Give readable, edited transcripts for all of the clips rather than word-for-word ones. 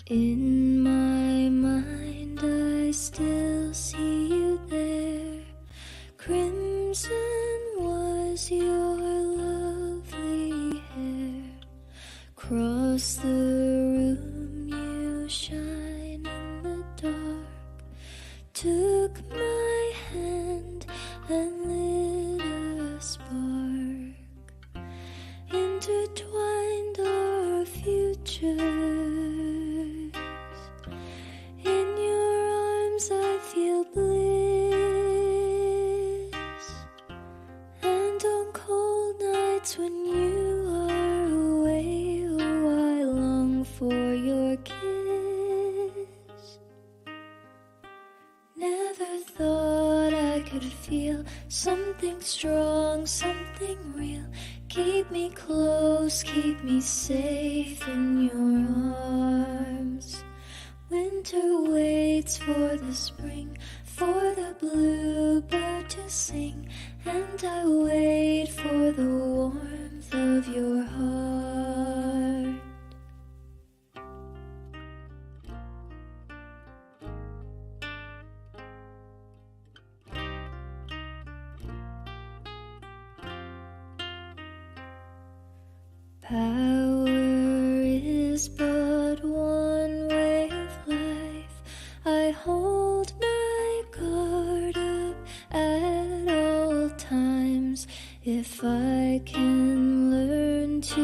In my mind I still see you there. Crimson was your lovely hair. Across the room you shine in the dark. Took my hand and lit a spark. Intertwined our futures. In your arms I feel bliss. And on cold nights when you are away, oh, I long for your kiss. Never thought I could feel something strong, something real. Keep me close, keep me safe in your arms. Winter waits for the spring, for the bluebird to sing, and I wait for the warmth of your heart. Power is but one way of life. I hold my guard up at all times. If I can learn to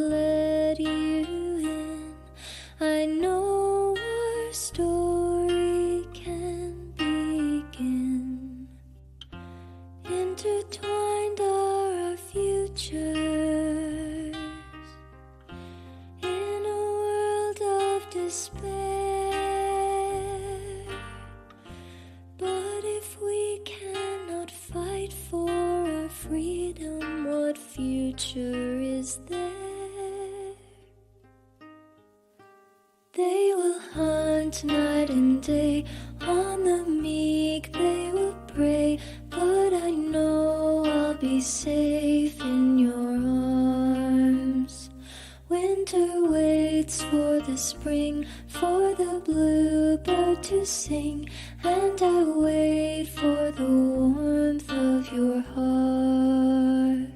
let you in, I know our story can begin. Intertwined are our futures. Despair. But if we cannot fight for our freedom, what future is there? They will hunt night and day, on the meek they will prey, but I know I'll be safe in your arms. Winter waits for the spring, for the bluebird to sing, and I wait for the warmth of your heart.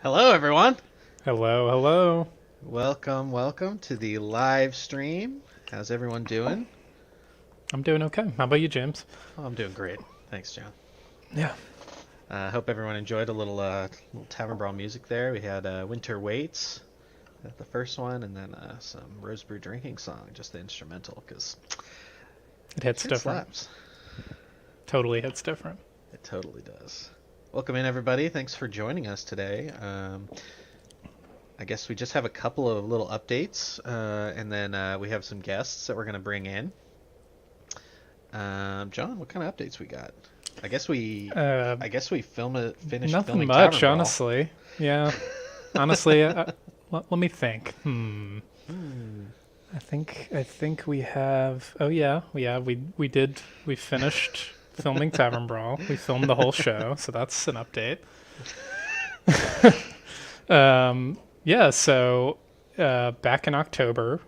Hello, everyone. Hello, hello. Welcome to the live stream. How's everyone doing? I'm doing okay. How about you, James? Oh, I'm doing great. Thanks, John. Yeah. Hope everyone enjoyed a little Tavern Brawl music there. We had Winter Waits, the first one, and then some Rosebud drinking song, just the instrumental, because It hits it different. slaps. Totally hits different. It totally does. Welcome in, everybody. Thanks for joining us today. I guess we just have a couple of little updates, and then we have some guests that we're going to bring in. John, what kind of updates we got? I guess we finished Nothing filming much, Tavern Brawl. honestly. Yeah. Honestly, let me think. I think we have. Oh yeah, we finished filming Tavern Brawl. We filmed the whole show, so that's an update. Yeah. So back in October,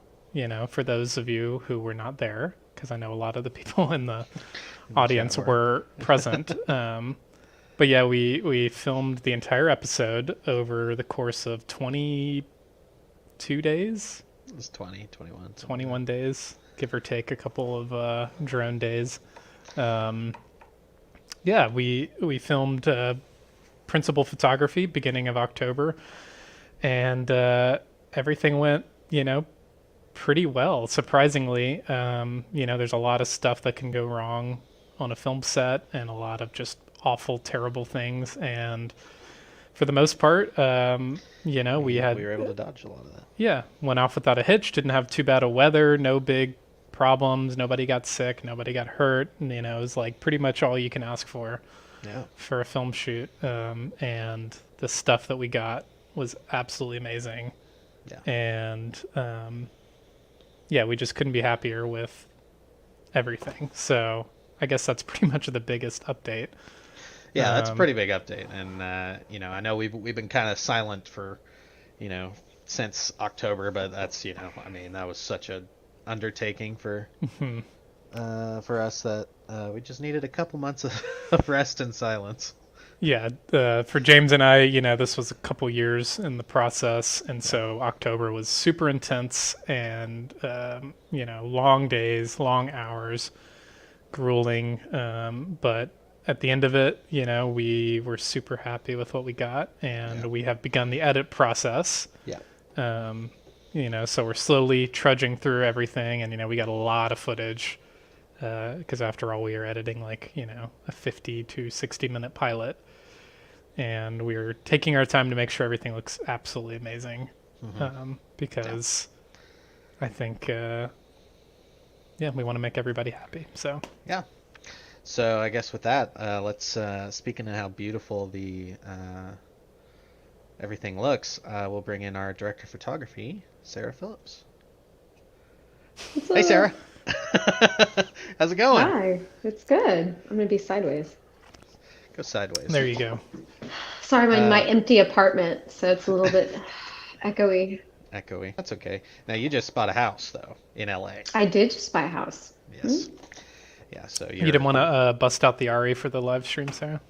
for those of you who were not there, because I know a lot of the people in the audience were present. But yeah, we filmed the entire episode over the course of 22 days. It was 20, 21. 21 days, give or take a couple of drone days. Yeah, we filmed principal photography beginning of October, and everything went, pretty well, surprisingly. There's a lot of stuff that can go wrong on a film set and a lot of just awful, terrible things. And for the most part, we were able to dodge a lot of that. Yeah, went off without a hitch, didn't have too bad of weather, no big problems, nobody got sick, nobody got hurt. And, it was like pretty much all you can ask for a film shoot. And the stuff that we got was absolutely amazing. Yeah. And yeah, we just couldn't be happier with everything. So I guess that's pretty much the biggest update. Yeah, that's a pretty big update. And I know we've been kind of silent for, since October, but that's that was such a undertaking for us that we just needed a couple months of rest and silence. Yeah, for James and I, this was a couple years in the process, and so October was super intense and, long days, long hours, grueling. But at the end of it, we were super happy with what we got, and we have begun the edit process. Yeah. So we're slowly trudging through everything, and, we got a lot of footage, because after all, we are editing a 50 to 60-minute pilot. And we're taking our time to make sure everything looks absolutely amazing, because I think, we want to make everybody happy. So yeah. So I guess with that, let's speaking of how beautiful the everything looks, we'll bring in our director of photography, Sarah Phillips. Hey, Sarah. How's it going? Hi, it's good. I'm gonna be sideways. Go sideways. there you go. Sorry, I'm in my empty apartment, so it's a little bit echoey. Echoey. That's okay. Now you just bought a house though in LA. I did just buy a house. Yes. Yeah. So You didn't want to bust out the Ari for the live stream, Sarah?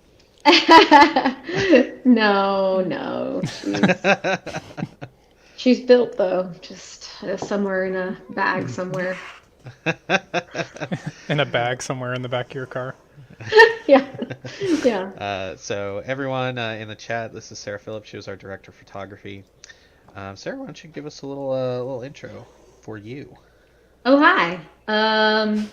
No. She's built though, just somewhere in a bag somewhere. In a bag somewhere in the back of your car. Yeah. So everyone in the chat, this is Sarah Phillips. She was our director of photography. Sarah, why don't you give us a little intro for you? Oh, hi. I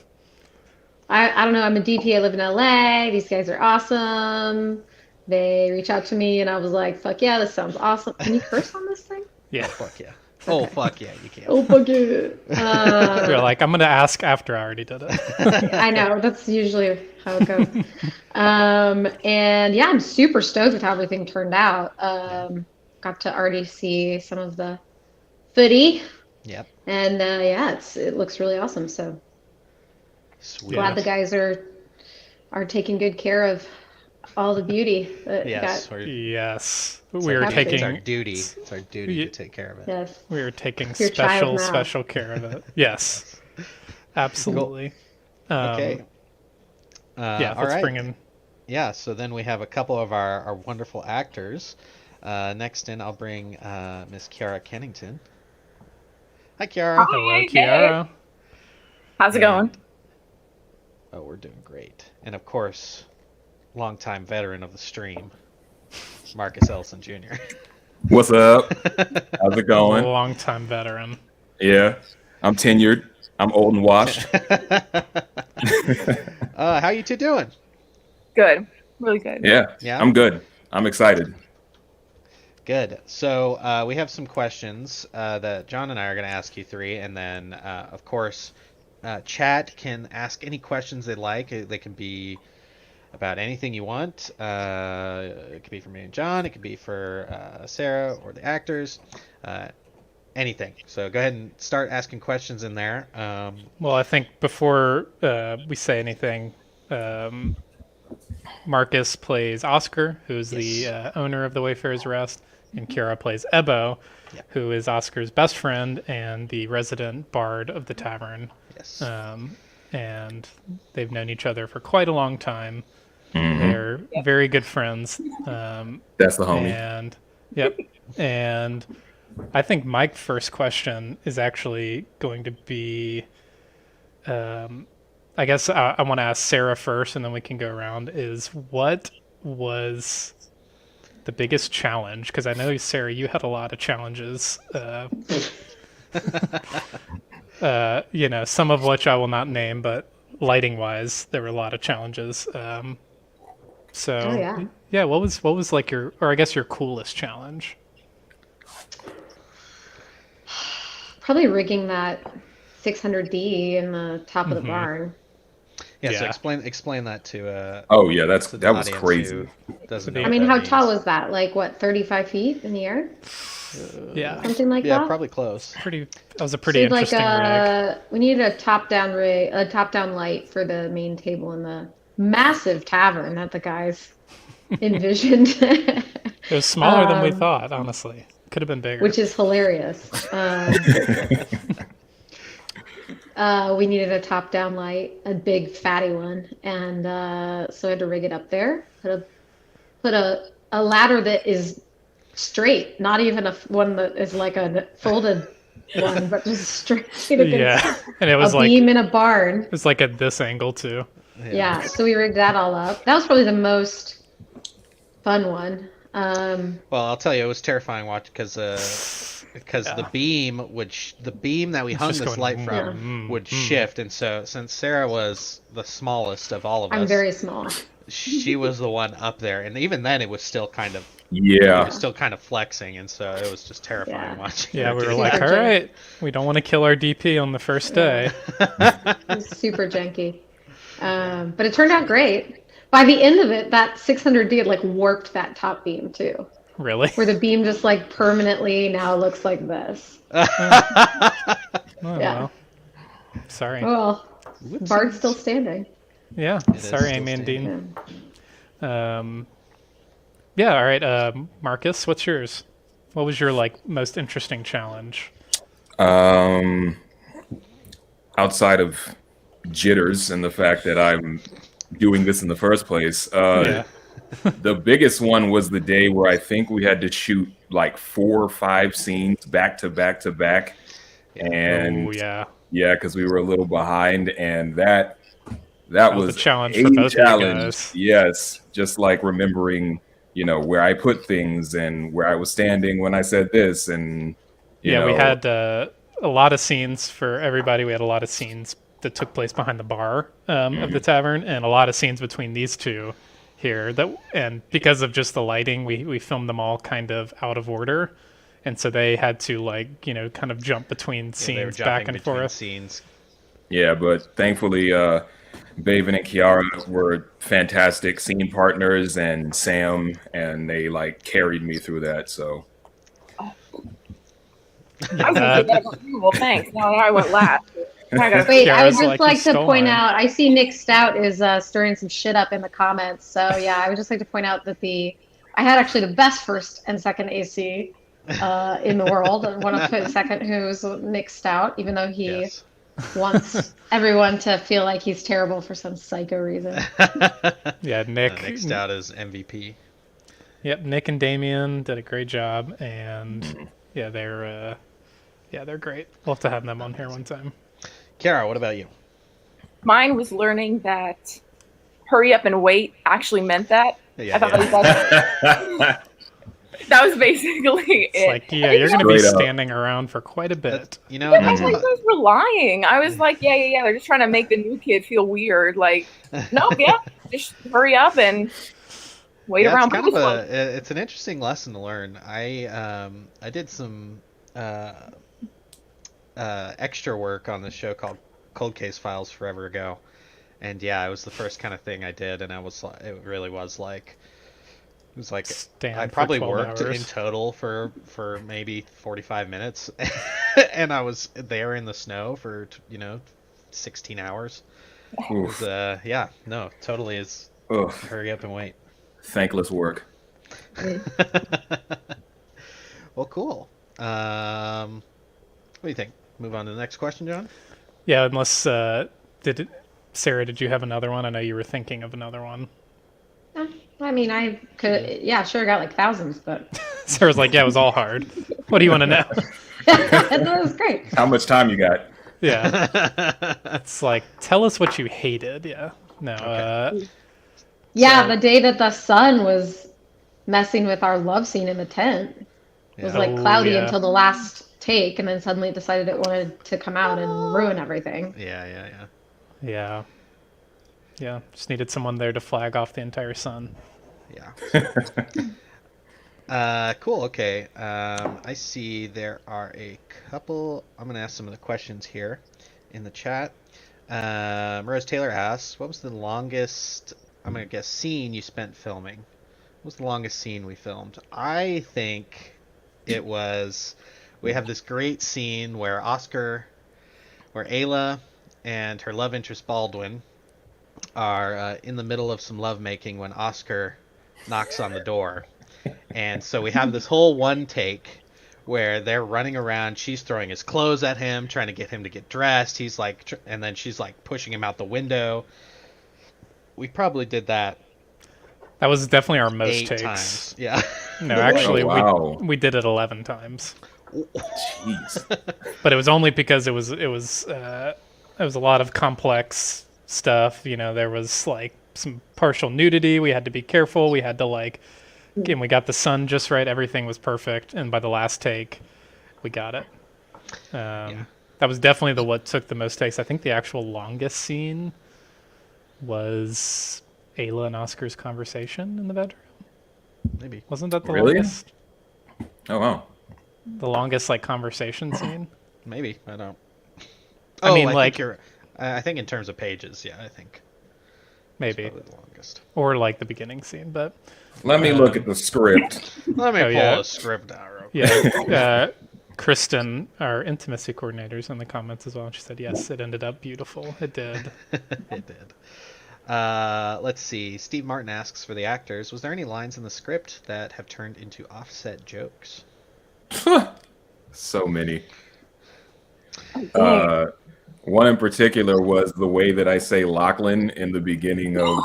don't know. I'm a DP. I live in LA. These guys are awesome. They reach out to me, and I was like, "Fuck yeah, this sounds awesome." Can you curse on this thing? Yeah. Oh, fuck yeah. Oh, fuck yeah, you can. Oh, fuck yeah. You're like, I'm going to ask after I already did it. I know. That's usually how it goes. And yeah, I'm super stoked with how everything turned out. Got to already see some of the footy. Yep. And yeah, it looks really awesome. So Sweet. glad the guys are taking good care of all the beauty that Yes. Yes. It's We were our- taking It's our duty. It's our duty to take care of it. yes. we were taking Your child now. special care of it. Yes. Absolutely. Okay. Yeah, all let's right. bring in. Yeah, so then we have a couple of our wonderful actors. Next in, I'll bring Miss Kiara Kennington. Hi, Kiara. Hello, Kiara. How's it going? Oh, we're doing great. And of course, longtime veteran of the stream, Marcus Ellison Jr. What's up? How's it going? Long-time veteran. Yeah, I'm tenured. I'm old and washed. How you two doing? Good. Really good. Yeah, I'm good. I'm excited. Good. So we have some questions that John and I are going to ask you three, and then, of course, chat can ask any questions they like. They can be about anything you want. It could be for me and John. It could be for Sarah or the actors. Anything. So go ahead and start asking questions in there. Well, I think before we say anything, Marcus plays Oscar, who's the owner of the Wayfarer's Rest, and Kiara plays Ebo, who is Oscar's best friend and the resident bard of the tavern. Yes. And they've known each other for quite a long time. They're very good friends. That's the homie. And I think my first question is actually going to be, I guess I want to ask Sarah first, and then we can go around, is what was the biggest challenge? Because I know, Sarah, you had a lot of challenges, some of which I will not name, but lighting-wise, there were a lot of challenges. What was like your, or I guess your coolest challenge? Probably rigging that 600D in the top of the barn. Yeah, so explain that to that was crazy. I mean, how tall was that? Like, what, 35 feet in the air? Something like that? Yeah, probably close. That was a pretty interesting rig. We needed a top-down light for the main table in the massive tavern that the guys envisioned. It was smaller than we thought, honestly. Could have been bigger. Which is hilarious. We needed a top-down light, a big fatty one, and so I had to rig it up there. Put a ladder that is straight, not even one that is like a folded one, but just straight against and it was a beam in a barn. It was like at this angle too. Yeah, so we rigged that all up. That was probably the most fun one. Well, I'll tell you, it was terrifying watching because the beam that we hung this light from would shift, and so since Sarah was the smallest of all of us, I'm very small. She was the one up there, and even then, it was still kind of flexing, and so it was just terrifying watching. Yeah, we were like, all right, we don't want to kill our DP on the first day. It was super janky, but it turned out great. By the end of it, that 600D had like warped that top beam too. Really? Where the beam just like permanently now looks like this. Well. Sorry. Well, Bard's still standing. Yeah. Sorry, Amy and Dean. All right. Marcus, what's yours? What was your most interesting challenge? Outside of jitters and the fact that I'm doing this in the first place, the biggest one was the day where I think we had to shoot 4 or 5 scenes back to back to back, and because we were a little behind, and that was a challenge for both of you guys. Yes, just remembering where I put things and where I was standing when I said this, and we had a lot of scenes for everybody. We had a lot of scenes that took place behind the bar of the tavern, and a lot of scenes between these two here. And because of just the lighting, we filmed them all kind of out of order, and so they had to kind of jump between scenes back and forth. Scenes. Yeah, but thankfully, Baven and Kiara were fantastic scene partners, and Sam, and they carried me through that. So. I was gonna say, well, thanks. No, I went last. Wait, I would just like to point out, I see Nick Stout is stirring some shit up in the comments. So yeah, I would just like to point out that I had actually the best first and second AC in the world. And one of the second who's Nick Stout, even though he wants everyone to feel like he's terrible for some psycho reason. Yeah, Nick Stout is MVP. Yep, Nick and Damien did a great job, and they're great. We'll have to have them on here one time. Kara, what about you? Mine was learning that hurry up and wait actually meant that. Yeah, I thought that was basically it's it. Like, you're going to be standing around for quite a bit. You know, I was like, you guys were lying. I was like, yeah. They're just trying to make the new kid feel weird. Like, no, just hurry up and wait around. It's an interesting lesson to learn. I did some extra work on this show called Cold Case Files forever ago, and it was the first kind of thing I did, and it really was like. It was like I probably worked in total for maybe 45 minutes, and I was there in the snow for 16 hours. It was, totally is. Ugh. Hurry up and wait. Thankless work. Well, cool. What do you think? Move on to the next question, John? Yeah, unless Sarah, did you have another one? I know you were thinking of another one. I mean, I could, sure, got like thousands, but... Sarah's like, it was all hard. What do you want to know? That was great. How much time you got? Yeah. It's like, tell us what you hated. Yeah. No. Okay. The day that the sun was messing with our love scene in the tent. It was like cloudy until the last take, and then suddenly decided it wanted to come out and ruin everything. Yeah. Yeah, just needed someone there to flag off the entire sun. Yeah. Cool, okay. I see there are a couple... I'm going to ask some of the questions here in the chat. Rose Taylor asks, what was the longest, I'm going to guess, scene you spent filming? What was the longest scene we filmed? I think it was... We have this great scene where Ayla and her love interest Baldwin are in the middle of some lovemaking when Oscar knocks on the door. And so we have this whole one take where they're running around, she's throwing his clothes at him, trying to get him to get dressed. He's like, and then she's like pushing him out the window. We probably did that. That was definitely our most 8 takes. times. Yeah. No, actually, we did it 11 times. Jeez. But it was only because it was a lot of complex stuff. There was like some partial nudity. We had to be careful. We had to we got the sun just right. Everything was perfect. And by the last take, we got it. That was definitely what took the most takes. I think the actual longest scene was Ayla and Oscar's conversation in the bedroom. Maybe. Wasn't that the longest? Oh, wow. The longest conversation scene? Maybe. I don't. I think in terms of pages, I think. Maybe. It's probably the longest. Or the beginning scene, but... Let me look at the script. Let me pull the script out real quick. Yeah. Kristen, our intimacy coordinator's in the comments as well. And she said, yes, it ended up beautiful. It did. It did. Let's see. Steve Martin asks for the actors. Was there any lines in the script that have turned into offset jokes? So many. One in particular was the way that I say Lachlan in the beginning of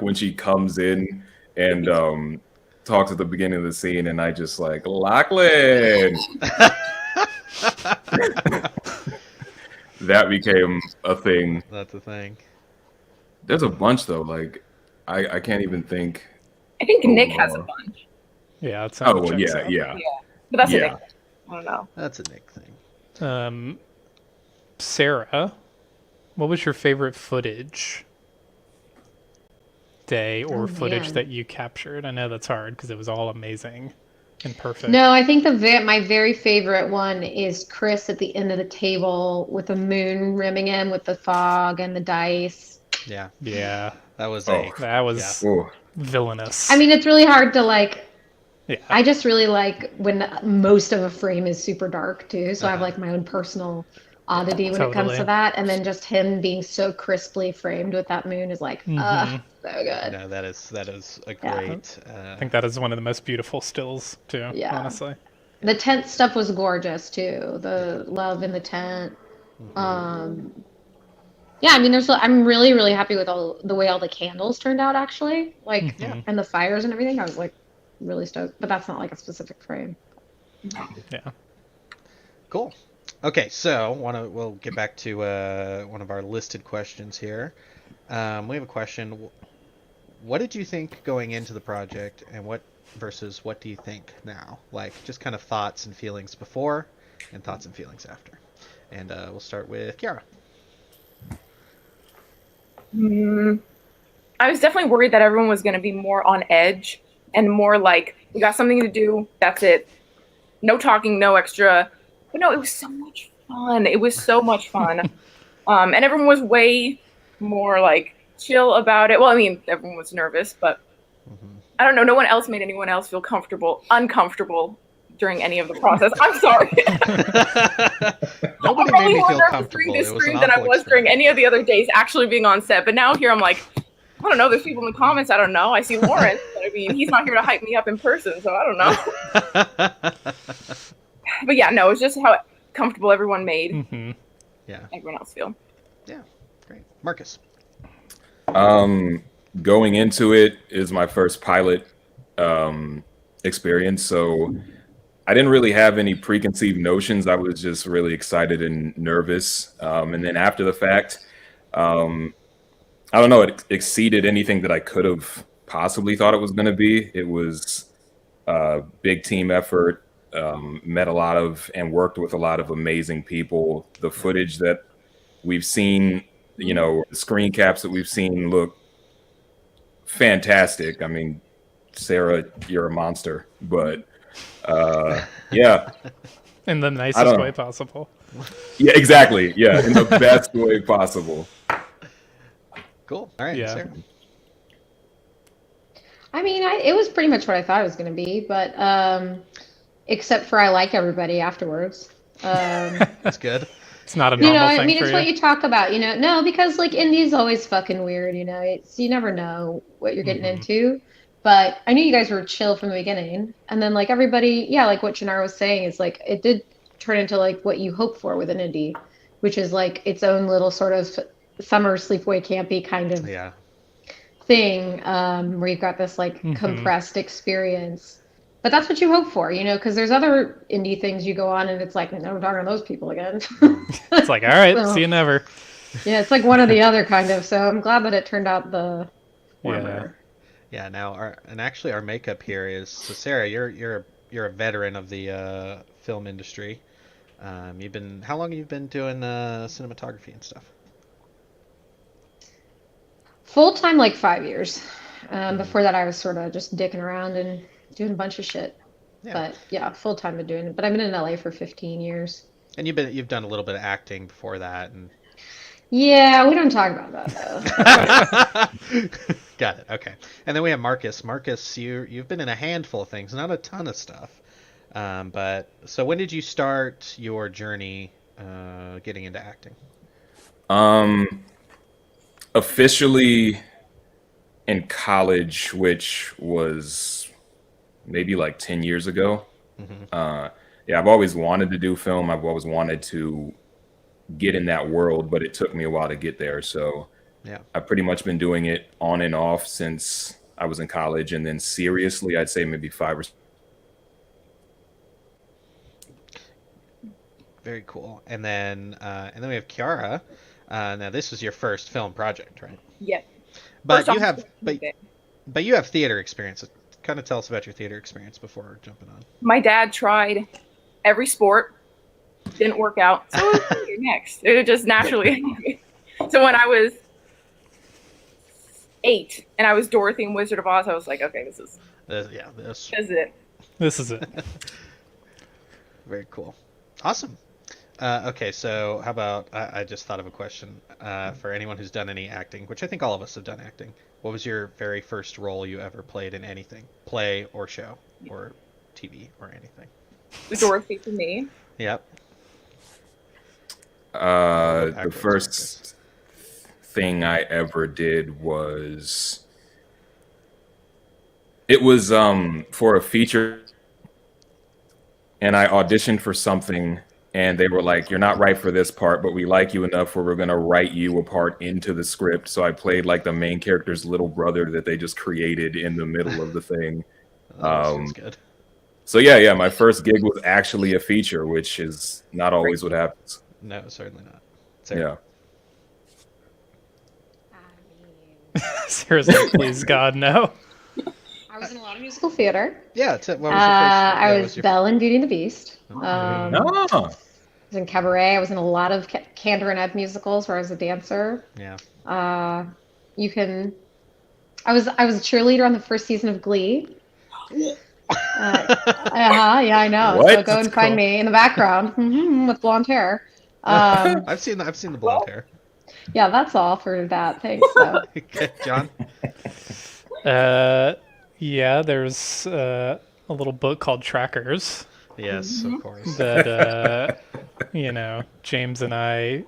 when she comes in and talks at the beginning of the scene, and I just Lachlan. That became a thing. That's a thing. There's a bunch though. I can't even think. I think Nick has a bunch. Yeah, that's yeah. But that's a Nick thing. I don't know. That's a Nick thing. Sarah, what was your favorite footage day or footage that you captured? I know that's hard because it was all amazing and perfect. No, I think my very favorite one is Chris at the end of the table with the moon rimming him with the fog and the dice. Yeah. That was villainous. I mean, it's really hard to Yeah. I just really like when most of a frame is super dark too. So I have my own personal oddity when it comes to that. And then just him being so crisply framed with that moon is so good. No, that is a great. I think that is one of the most beautiful stills too. Yeah. Honestly. The tent stuff was gorgeous too. The love in the tent. Yeah, I mean, I'm really, really happy with the way all the candles turned out. Actually, and the fires and everything. I was really stoked. But that's not like a specific frame. Yeah. Cool. Okay, so we'll get back to one of our listed questions here. We have a question. What did you think going into the project, and what do you think now? Like, just kind of thoughts and feelings before, and thoughts and feelings after. And we'll start with Kiara. I was definitely worried that everyone was going to be more on edge and more like, we got something to do, that's it. No talking, no extra. But no, it was so much fun. It was so much fun. And everyone was way more like chill about it. Well, I mean, everyone was nervous, but I don't know. No one else made anyone else feel uncomfortable during any of the process. I'm sorry. Nobody made me feel comfortable. During this stream than I was during any of the other days actually being on set. But now here I'm like, I don't know. There's people in the comments. I don't know. I see Lawrence. But I mean, he's not here to hype me up in person, so I don't know. But yeah, no, it's just how comfortable everyone made. Yeah. Everyone else feel. Yeah. Great. Marcus. Going into it is my first pilot experience, so I didn't really have any preconceived notions. I was just really excited and nervous. And then after the fact, I don't know, it exceeded anything that I could have possibly thought it was going to be. It was a big team effort, met a lot of and worked with a lot of amazing people. The footage that we've seen, you know, the screen caps that we've seen look fantastic. I mean, Sarah, you're a monster, but yeah. In the nicest way possible. Yeah, exactly. Yeah, in the best way possible. Cool. All right, yeah. Sarah. I mean, it was pretty much what I thought it was going to be, but except for I like everybody afterwards. That's good. It's not a normal thing. I mean, for it's you. what you talk about, you know. No, because like indie's always fucking weird, you know. You never know what you're getting into. But I knew you guys were chill from the beginning, and then like everybody, yeah, like what Janara was saying is like it did turn into like what you hope for with an indie, which is like its own little sort of summer sleepaway campy kind of thing, where you've got this like compressed experience. But that's what you hope for, you know, because there's other indie things you go on and it's like, no, we're talking to those people again. It's like, all right, see you never. Yeah, it's like one or the other kind of. So I'm glad that it turned out the former. Yeah. Now, our makeup here is so Sarah. You're a veteran of the film industry. How long have you been doing cinematography and stuff? Full time, like 5 years. Before that, I was sort of just dicking around and doing a bunch of shit. Yeah. But yeah, full time been doing it. But I've been in LA for 15 years. And you've done a little bit of acting before that, and yeah, we don't talk about that though. Got it. Okay. And then we have Marcus. Marcus, you've been in a handful of things, not a ton of stuff. But so when did you start your journey getting into acting? Officially in college, which was maybe like 10 years ago. Yeah, I've always wanted to do film. I've always wanted to get in that world, but it took me a while to get there. So yeah, I've pretty much been doing it on and off since I was in college, and then seriously, I'd say maybe 5 or 6. Very cool. And then we have Kiara. Now this was your first film project, right? Yeah. But you have theater experience. Kind of tell us about your theater experience before jumping on. My dad tried every sport, didn't work out. So you're next. It just naturally. So when I was 8 and I was Dorothy in Wizard of Oz, I was like, okay, this is it. This is it. Very cool. Awesome. Okay, so how about I just thought of a question for anyone who's done any acting, which I think all of us have done acting. What was your very first role you ever played in anything? Play or show or TV or anything? Dorothy for me. Yep. The first thing I ever did was for a feature, and I auditioned for something. And they were like, you're not right for this part, but we like you enough where we're going to write you a part into the script. So I played like the main character's little brother that they just created in the middle of the thing. That's good. So yeah, my first gig was actually a feature, which is not always what happens. No, certainly not. Sarah? Yeah. Sarah's like, please God, no. I was in a lot of musical theater. Yeah, what was your first? I was Belle in Beauty and the Beast. I was in cabaret. I was in a lot of Candor and Ebb musicals where I was a dancer. Yeah. I was a cheerleader on the first season of Glee. Yeah, I know. What? So go and find me in the background with blonde hair. I've seen the blonde hair. Yeah, that's all for that. Thanks. So. Okay, John. Yeah, there's a little book called Trackers. Yes, of course. That James and I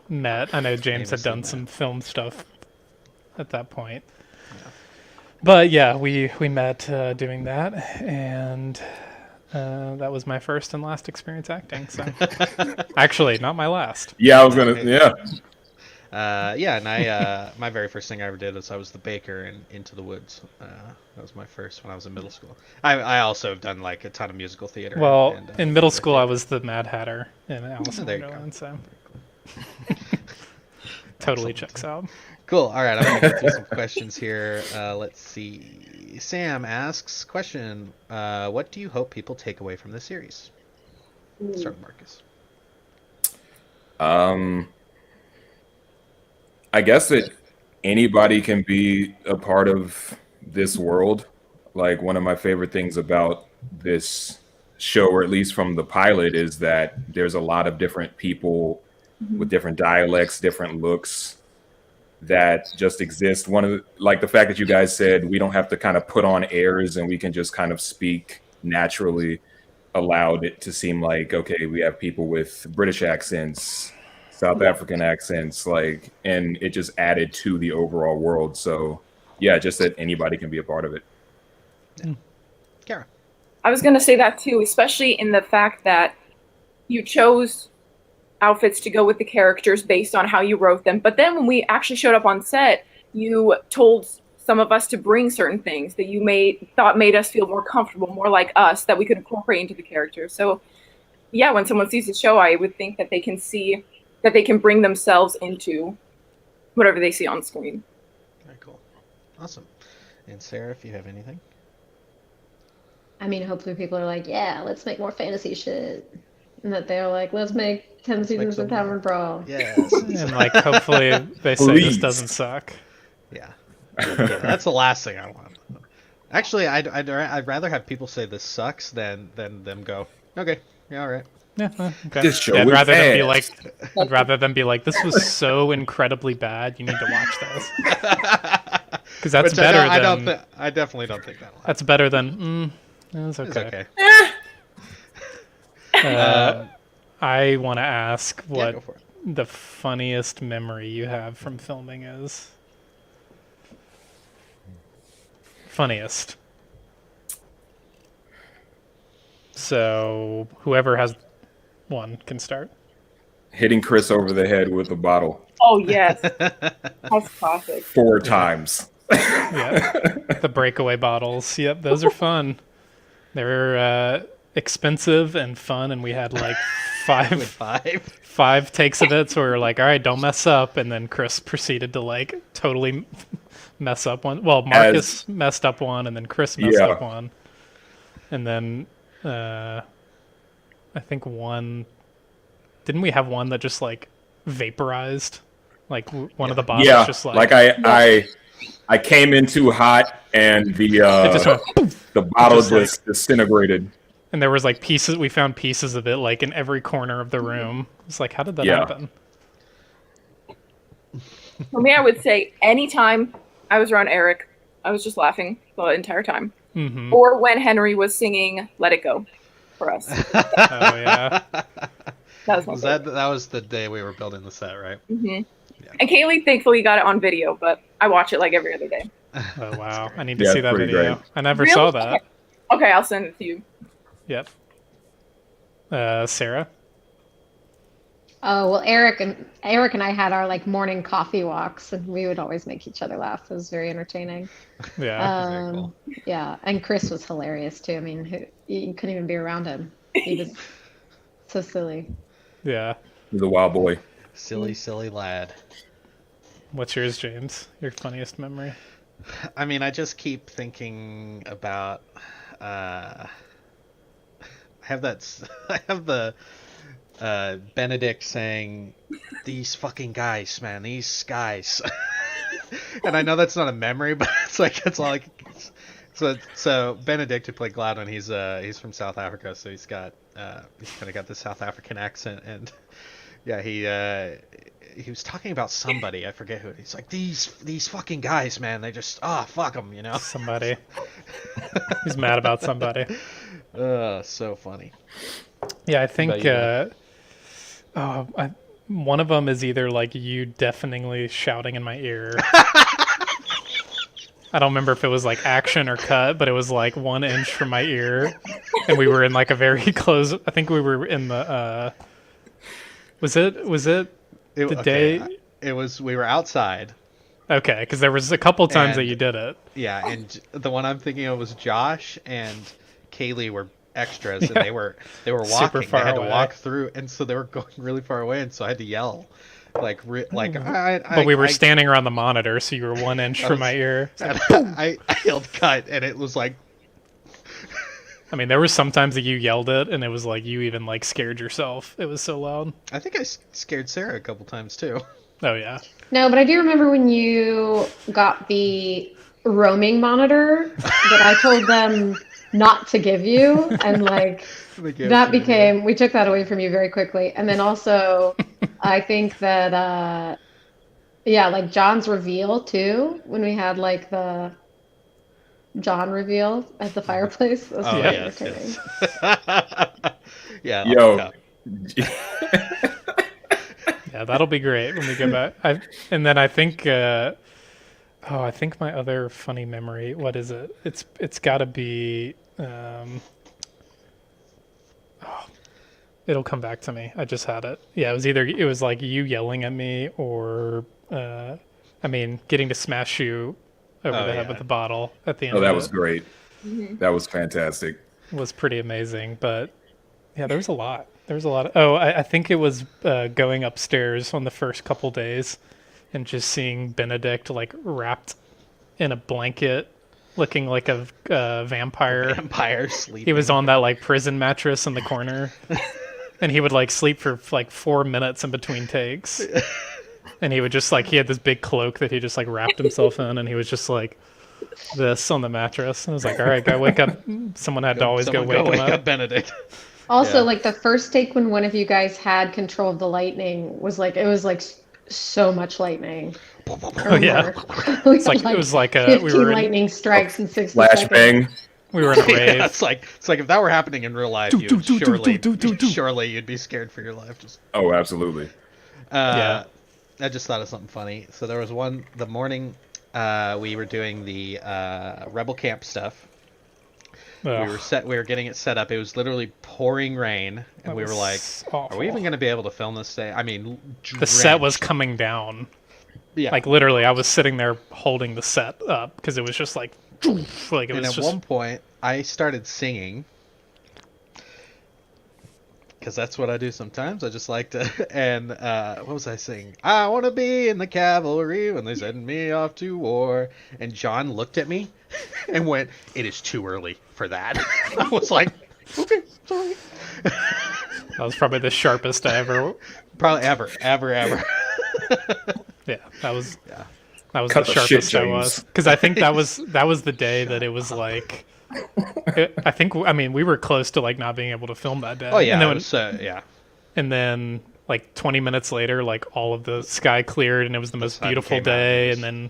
met. I know James had done some film stuff at that point. Yeah. But yeah, we met doing that, and that was my first and last experience acting. So actually, not my last. Yeah, I was gonna. Yeah. And my very first thing I ever did was I was the baker in Into the Woods. That was my first when I was in middle school. I also have done like a ton of musical theater. Well, in middle school, I was the Mad Hatter in Alice in Wonderland, so totally checks out. Cool. All right, I'm gonna get through some questions here. Let's see. Sam asks, question: what do you hope people take away from this series? Let's start with Marcus. I guess that anybody can be a part of this world. Like, one of my favorite things about this show, or at least from the pilot, is that there's a lot of different people with different dialects, different looks that just exist. Like the fact that you guys said we don't have to kind of put on airs and we can just kind of speak naturally allowed it to seem like, okay, we have people with British accents, South African accents, and it just added to the overall world. So yeah, just that anybody can be a part of it. Yeah. Kara. I was going to say that too, especially in the fact that you chose outfits to go with the characters based on how you wrote them. But then when we actually showed up on set, you told some of us to bring certain things that you thought made us feel more comfortable, more like us, that we could incorporate into the characters. So yeah, when someone sees the show, I would think that they can see that they can bring themselves into whatever they see on screen. Very cool. Awesome. And Sarah, if you have anything? I mean, hopefully people are like, yeah, let's make more fantasy shit. And that they're like, let's make 10 seasons of Tavern Brawl. Yes. And hopefully they say this doesn't suck. Yeah. That's the last thing I want. Actually, I'd rather have people say this sucks than them go, okay, yeah, all right. Yeah, okay. This show I'd rather them be like, this was so incredibly bad. You need to watch this, because that's better than. I definitely don't think that'll happen. That's better than. It's okay. It's okay. I want to ask what the funniest memory you have from filming is. Funniest. So whoever has one can start. Hitting Chris over the head with a bottle. Oh yes, that's classic. 4 times. Yeah, the breakaway bottles. Yep, those are fun. They're expensive and fun, and we had like five takes of it. So we were like, all right, don't mess up. And then Chris proceeded to like totally mess up one. Well, Marcus messed up one, and then Chris messed up one, and then I think one. Didn't we have one that just like vaporized? Like one of the bottles just like I came in too hot, and the bottle just disintegrated. And there was like pieces. We found pieces of it like in every corner of the room. It's like, how did that happen? For me, I would say anytime I was around Eric, I was just laughing the entire time. Mm-hmm. Or when Henry was singing "Let It Go" for us. Oh yeah. That was the day we were building the set, right? Mm-hmm. Yeah. And Kaylee thankfully got it on video, but I watch it like every other day. Oh wow! I need to see that video. Great. I never really? saw that. Okay, I'll send it to you. Yep. Sarah. Oh well, Eric and I had our like morning coffee walks, and we would always make each other laugh. It was very entertaining. Yeah. Very cool. Yeah, and Chris was hilarious too. I mean, you couldn't even be around him. He was so silly. Yeah. He's a wild boy. Silly lad. What's yours, James? Your funniest memory? I mean, I just keep thinking about. I have the Benedict saying, "These fucking guys, man, these guys." And I know that's not a memory, but it's all like. So Benedict, who played Gladwin, he's from South Africa, so he's kind of got the South African accent, and yeah, he was talking about somebody, I forget who. He's like, these fucking guys, man, they just fuck them, you know. Somebody. He's mad about somebody. So funny. Yeah, I think one of them is either like you deafeningly shouting in my ear. I don't remember if it was like action or cut, but it was like 1 inch from my ear, and we were in like a very close. I think we were in the. Was it the day? It was. We were outside. Okay, because there was a couple times that And- you did it. Yeah, and the one I'm thinking of was Josh and Kaylee were extras, and they were walking. Super far they had away. to walk through, and so they were going really far away, and so I had to yell, but we were standing around the monitor, so you were 1 inch from my ear. I yelled cut, and it was like, I mean, there were some times that you yelled it, and it was like you even like scared yourself. It was so loud. I think I scared Sarah a couple times too. Oh yeah. No, but I do remember when you got the roaming monitor that I told them not to give you, and like They gave it that to me. became, we took that away from you very quickly. And then also, I think that yeah, like John's reveal too, when we had like the John reveal at the fireplace. That was Oh very yes, entertaining. yes. Yeah. Yo. cup. Yeah, that'll be great when we get back. And then I think, I think my other funny memory. What is it? It's got to be. It'll come back to me. I just had it. Yeah, it was like you yelling at me, or getting to smash you over the head with the bottle at the end. Oh, that of was it great. That was fantastic. was pretty amazing. But yeah, there was a lot. I think it was going upstairs on the first couple days and just seeing Benedict like wrapped in a blanket, looking like a vampire. Vampire sleep. He was on that like prison mattress in the corner, and he would like sleep for like 4 minutes in between takes. And he would just like, he had this big cloak that he just like wrapped himself in, and he was just like this on the mattress. And I was like, all right, go wake up. Someone had to always go wake him up. Benedict. Also, Yeah. like the first take when one of you guys had control of the lightning was like, it was like so much lightning. Oh yeah, It's it was like a 15 we were in, lightning strikes in 60 seconds. Flashbang. we were in a rave. Yeah, it's like if that were happening in real life, surely you'd be scared for your life. Just Oh, absolutely. Yeah. I just thought of something funny. So there was the morning we were doing the Rebel Camp stuff. Ugh, We were getting it set up. It was literally pouring rain, and that we were was like, awful. "Are we even going to be able to film this day?" I mean, The set was drenched. coming down. Yeah. Like literally, I was sitting there holding the set up because it was just like it And was at just one point, I started singing because that's what I do sometimes. I just like to. And what was I singing? I want to be in the cavalry when they send me off to war. And John looked at me and went, "It is too early for that." I was like, "Okay, sorry." that was probably the sharpest I ever. Probably ever. Yeah, that was Cut the the shit, sharpest I James. was, because I think that was the day that it was like. We were close to like not being able to film that day. Oh yeah, and then, it was, yeah. and then like 20 minutes later, like all of the sky cleared and it was the most sun beautiful came out, day. it was- And then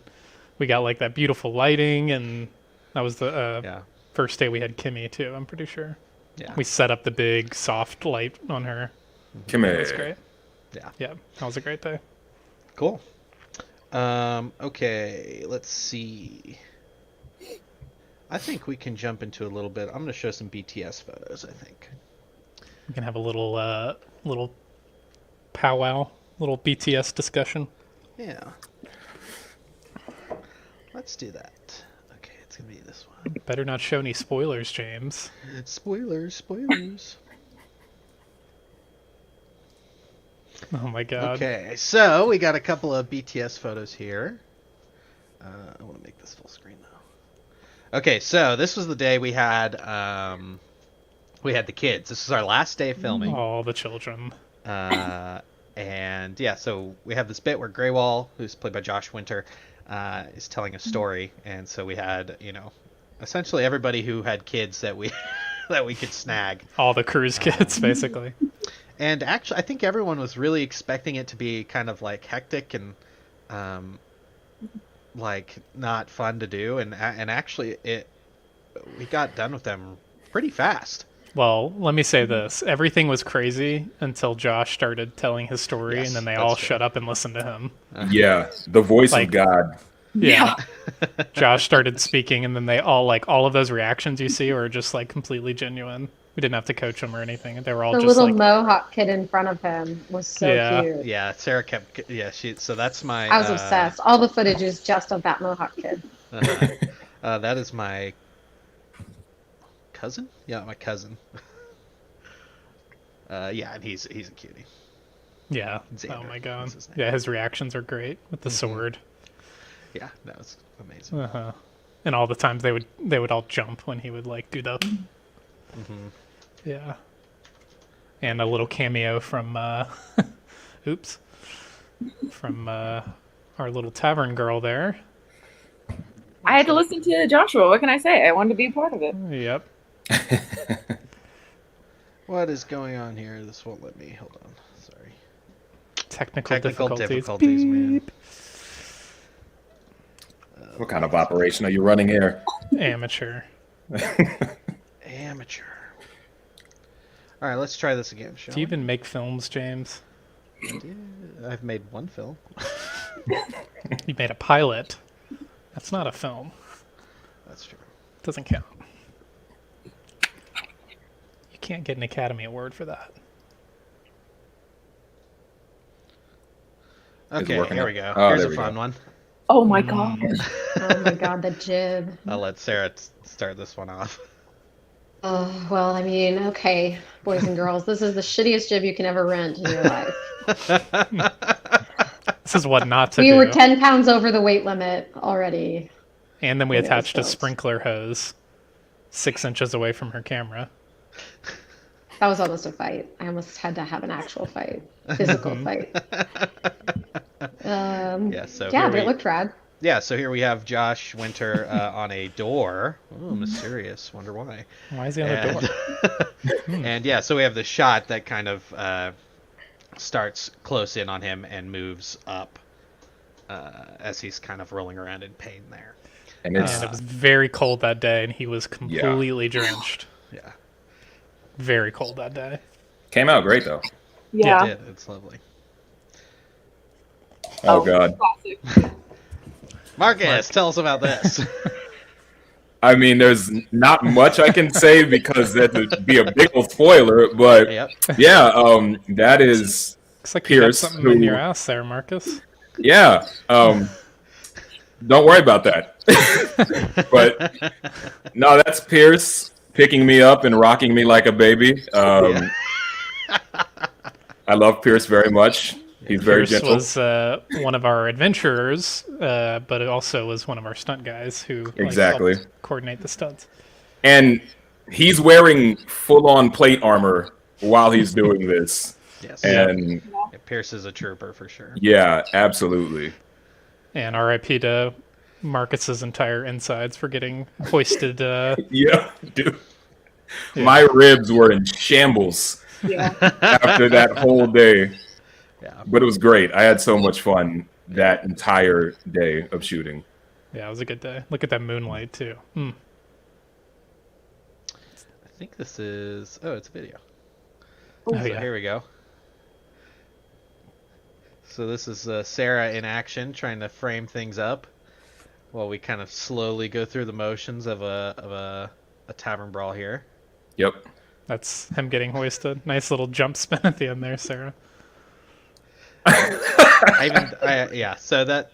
we got like that beautiful lighting, and that was the Yeah. first day we had Kimmy too. I'm pretty sure. Yeah. We set up the big soft light on her. Come That was here. great. Yeah. Yeah, that was a great day. Cool. Okay, let's see. I think we can jump into a little bit. I'm going to show some BTS photos, I think. We can have a little powwow, little BTS discussion. Yeah. Let's do that. Okay, it's gonna be this one. Better not show any spoilers, James. Spoilers. Oh my god. Okay, so we got a couple of BTS photos here. I want to make this full screen though. Okay, so this was the day we had the kids. This is our last day of filming. All the children. And yeah, so we have this bit where Greywall, who's played by Josh Winter, is telling a story, and so we had, essentially everybody who had kids that we that we could snag. All the crew's kids, basically. And actually, I think everyone was really expecting it to be kind of like hectic and like not fun to do, and actually we got done with them pretty fast. Well, let me say this. Everything was crazy until Josh started telling his story, Yes, and then they that's all true. shut up and listened to him. Yeah, the voice Like- of God. Yeah. Josh started speaking, and then they all of those reactions you see were just like completely genuine. We didn't have to coach them or anything. They were all The just little like, mohawk kid in front of him was so Yeah. cute. Yeah, Sarah kept. Yeah, so that's my. I was obsessed. All the footage is just of that mohawk kid. That is my cousin. Yeah, my cousin. Yeah, and he's a cutie. yeah. Xander Oh my god. is his name. Yeah, his reactions are great with the sword. Yeah, that was amazing. Uh-huh. And all the times they would all jump when he would like do the. Yeah. And a little cameo from oops. From our little tavern girl there. I had to listen to Joshua. What can I say? I wanted to be a part of it. Yep. What is going on here? This won't let me. Hold on. Sorry. Technical difficulties, man. Beep. What kind of operation are you running here? Amateur. Amateur. All right, let's try this again. Shall Do you even make films, James? we? I've made one film. You made a pilot. That's not a film. That's true. Doesn't count. You can't get an Academy Award for that. Okay, working here out. we go. Oh, Here's there a we fun go. one. Oh my god. Oh my god, the jib. I'll let Sarah start this one off. Oh, well, I mean, okay, boys and girls, this is the shittiest jib you can ever rent in your life. This is what not to We do. were 10 pounds over the weight limit already. And then we Yeah, attached a so- sprinkler hose 6 inches away from her camera. That was almost a fight. I almost had to have an actual fight, physical fight. Yeah, so Yeah, here but it looked rad. Yeah, so here we have Josh Winter on a door. Ooh, mysterious. Wonder why. Why is he on the door? And yeah, so we have the shot that kind of starts close in on him and moves up as he's kind of rolling around in pain there. And And it's it was very cold that day, and he was completely drenched. Yeah, Very cold that day. came out great though. Yeah. it did. It's lovely. Oh god. Classic. Marcus, tell us about this. I mean, there's not much I can say because that would be a big old spoiler. But Yep. yeah, that is Looks like you got Pierce, something in who- your ass there, Marcus. yeah. Don't worry about that. But no, that's Pierce picking me up and rocking me like a baby. I love Pierce very much. He's very Pierce gentle. was one of our adventurers, but it also was one of our stunt guys who Exactly. helped coordinate the stunts. And he's wearing full-on plate armor while he's doing this. Yes. And Yeah, Pierce is a trooper for sure. yeah, absolutely. And RIP to Marcus's entire insides for getting hoisted. Yeah, dude. Yeah. My ribs were in shambles Yeah. after that whole day. Yeah. But it was great. I had so much fun that entire day of shooting. Yeah, it was a good day. Look at that moonlight too. Mm. I think this is. Oh, it's a video. Oh So yeah. here we go. So this is Sarah in action, trying to frame things up, while we kind of slowly go through the motions of a tavern brawl here. Yep. That's him getting hoisted. Nice little jump spin at the end there, Sarah. Yeah. So that's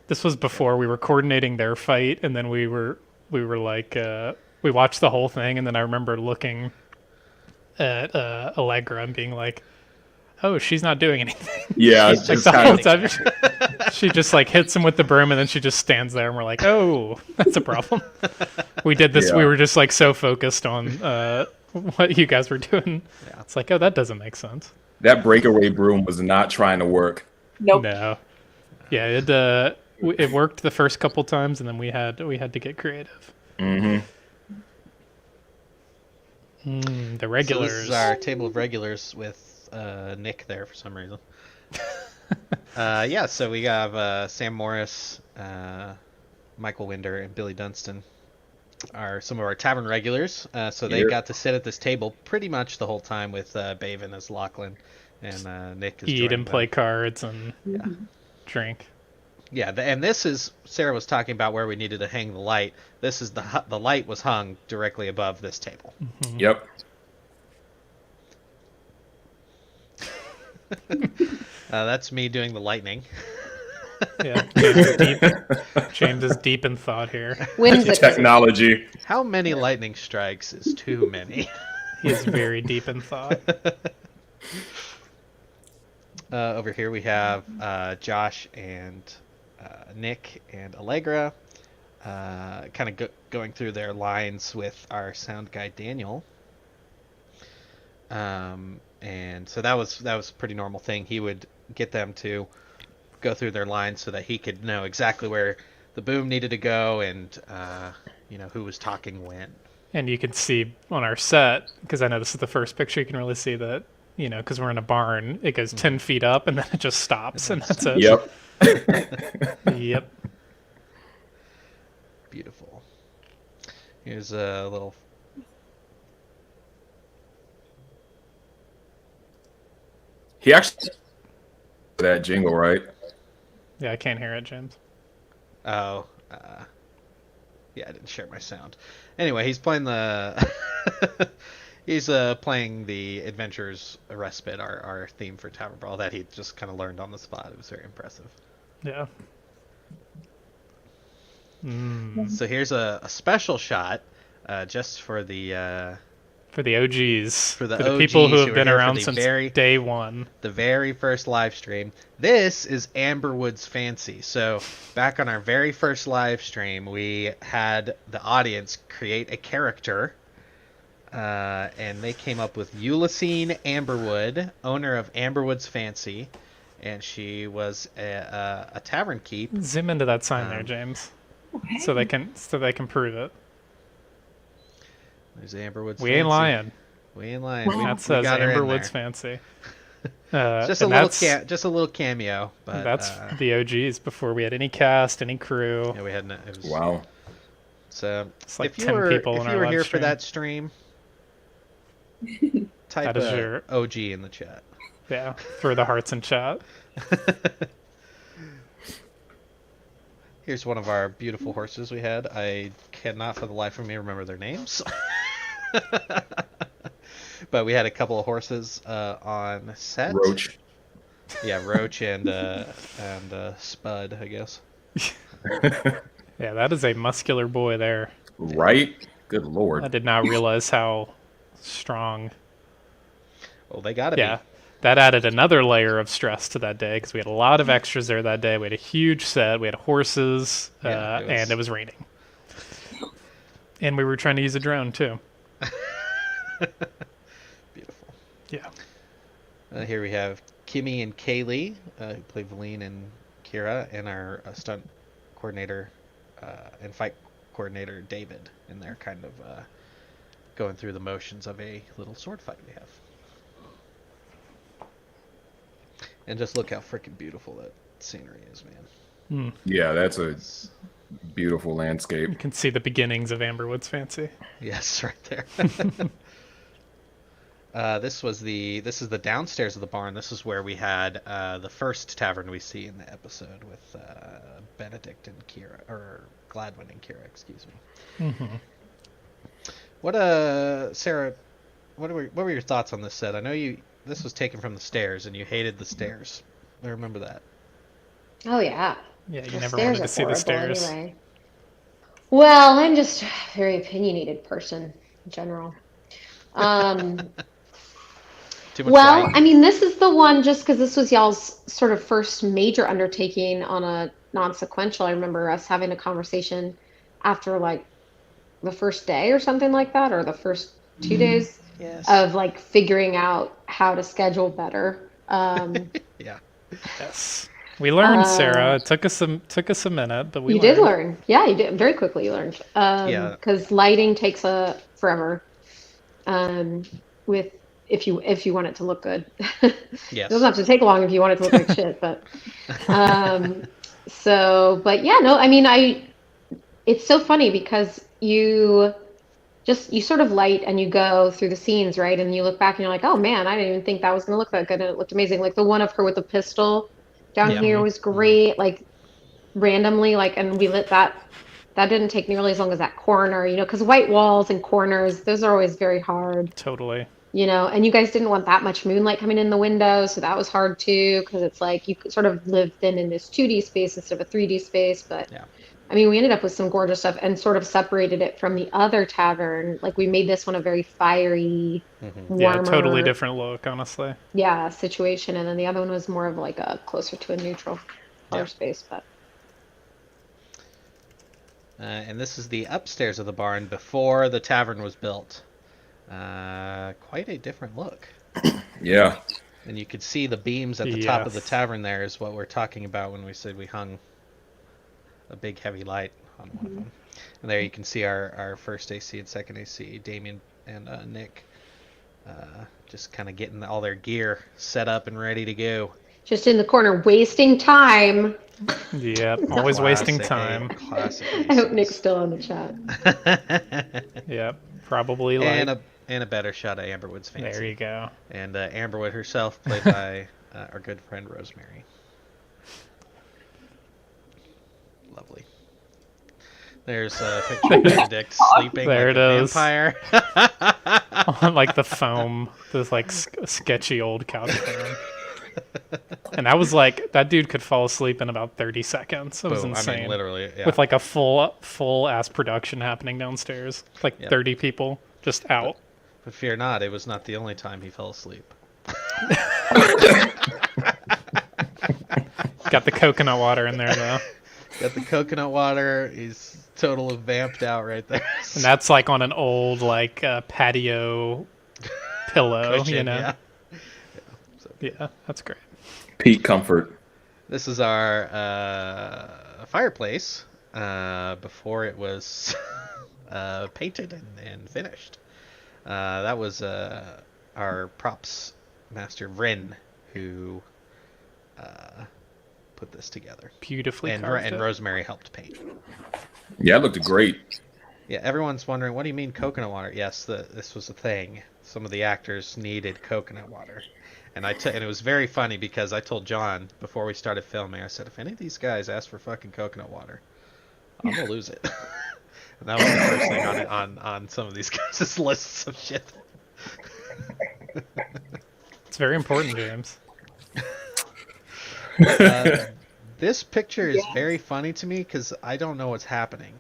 this was before we were coordinating their fight, and then we were like we watched the whole thing, and then I remember looking at Allegra and being like, "Oh, she's not doing anything." Yeah, She's like just the kind whole of, time, she just like hits him with the broom, and then she just stands there, and we're like, "Oh, that's a problem." We did this. Yeah. We were just like so focused on what you guys were doing. Yeah. It's like, oh, that doesn't make sense. that breakaway broom was not trying to work. Nope. No. Yeah, it worked the first couple times, and then we had to get creative. Mm-hmm. The regulars. So this is our table of regulars with Nick there for some reason. Yeah, so we have Sam Morris, Michael Winder, and Billy Dunstan are some of our tavern regulars. So they got to sit at this table pretty much the whole time with Baven as Lachlan, and Nick is Eat and them. play cards and drink. Yeah, and this is Sarah was talking about where we needed to hang the light. This is the light was hung directly above this table. Mm-hmm. Yep. That's me doing the lightning. Yeah, James is deep in thought here. Technology. How many lightning strikes is too many? He's very deep in thought. Over here we have Josh and Nick and Allegra, kind of going through their lines with our sound guy Daniel. And so that was a pretty normal thing. He would get them to go through their lines so that he could know exactly where the boom needed to go and who was talking when. And you can see on our set, because I know this is the first picture, you can really see that, because we're in a barn, it goes 10 feet up and then it just stops, and that's it. Yep. Yep. Beautiful. Here's a little. He actually that jingle, right? Yeah, I can't hear it, James. Oh, yeah, I didn't share my sound. Anyway, he's playing the he's playing the Adventures Respite, our theme for Tavern Brawl that he just kind of learned on the spot. It was very impressive. Yeah. So here's a special shot, just for the OGs, for the OGs, people who have been around since day one. The very first live stream. This is Amberwood's Fancy. So back on our very first live stream, we had the audience create a character, and they came up with Ulysine Amberwood, owner of Amberwood's Fancy, and she was a tavern keep. Zoom into that sign there, James, so they can prove it. There's Amberwood's We Fancy. ain't lying. We ain't lying. That says Amberwood's Fancy. Just a little cameo. But that's the OGs before we had any cast, any crew. Yeah, we had. It was, wow. So it's like if you 10 were, people if in you our were live here stream. for that stream, type your OG in the chat. Yeah, throw the hearts in chat. Here's one of our beautiful horses we had. I cannot for the life of me remember their names. But we had a couple of horses on set. Roach. Yeah, Roach and Spud, I guess. Yeah, that is a muscular boy there. Right? Good lord. I did not realize how strong. Well, they gotta be. That added another layer of stress to that day because we had a lot of extras there that day. We had a huge set. We had horses, and it was raining. And we were trying to use a drone, too. Beautiful. Yeah. Here we have Kimmy and Kaylee, who play Velene and Kira, and our stunt coordinator and fight coordinator, David, and they're kind of going through the motions of a little sword fight we have. And just look how freaking beautiful that scenery is, man. Yeah, that's a beautiful landscape. You can see the beginnings of Amberwood's Fancy. Yes, right there. This is the downstairs of the barn. This is where we had the first tavern we see in the episode with Benedict and Kira, or Gladwin and Kira, excuse me. Mm-hmm. What Sarah, what were your thoughts on this set? I know this was taken from the stairs, and you hated the stairs. I remember that. Oh yeah. Yeah, you The never stairs wanted to are see the horrible stairs. anyway. Well, I'm just a very opinionated person in general. Too much Well, light. I mean, this is the one just because this was y'all's sort of first major undertaking on a non-sequential. I remember us having a conversation after like the first day or something like that, or the first 2 days Yes. of like figuring out how to schedule better. Yeah. Yes. We learned, Sarah. It took us a minute, but we You learned. did learn. Yeah, you did. Very quickly you learned. Yeah. Because lighting takes forever. With if you want it to look good. Yes. It doesn't have to take long if you want it to look like shit, but but yeah, no, I mean it's so funny because you sort of light and you go through the scenes, right? And you look back and you're like, oh man, I didn't even think that was gonna look that good, and it looked amazing. Like the one of her with the pistol down Yeah. here was great. Like randomly, like, and we lit that. That didn't take nearly as long as that corner, because white walls and corners, those are always very hard. Totally. And you guys didn't want that much moonlight coming in the window, so that was hard too, because it's like you sort of live then in this 2D space instead of a 3D space. But Yeah. I mean, we ended up with some gorgeous stuff and sort of separated it from the other tavern. Like we made this one a very fiery, warmer, Yeah, totally different look, honestly. Yeah, situation, and then the other one was more of like a closer to a neutral color space, but. And this is the upstairs of the barn before the tavern was built. Quite a different look. Yeah. And you could see the beams at the top of the tavern there is what we're talking about when we said we hung a big heavy light on one of them. And there you can see our first AC and second AC, Damien and Nick, just kind of getting all their gear set up and ready to go. Just in the corner, wasting time. Yep, always wasting time. Classic. I hope Nick's still on the chat. Yep, probably like. And a better shot of Amberwood's fancy. There you go. And Amberwood herself, played by our good friend Rosemary. Lovely. There's a picture of Benedict sleeping there like it a is. vampire. On like the foam, this like sketchy old couch foam. And I was like, that dude could fall asleep in about 30 seconds. It was insane. I mean, literally, yeah. With like a full ass production happening downstairs. Like 30 people just out. But fear not, it was not the only time he fell asleep. Got the coconut water in there though. Got the coconut water. He's totally vamped out right there. And that's like on an old like patio pillow, Cushion, Yeah. Yeah. Yeah, that's great. Peak comfort. This is our fireplace before it was painted and finished. That was our props master, Vrin, who put this together. Beautifully and carved it. Rosemary helped paint. Yeah, it looked great. Yeah, everyone's wondering, what do you mean coconut water? Yes, this was a thing. Some of the actors needed coconut water. And and it was very funny because I told John before we started filming, I said, if any of these guys ask for fucking coconut water, I'm gonna lose it. And that was the first thing on some of these guys' lists of shit. It's very important, James. This picture is very funny to me because I don't know what's happening.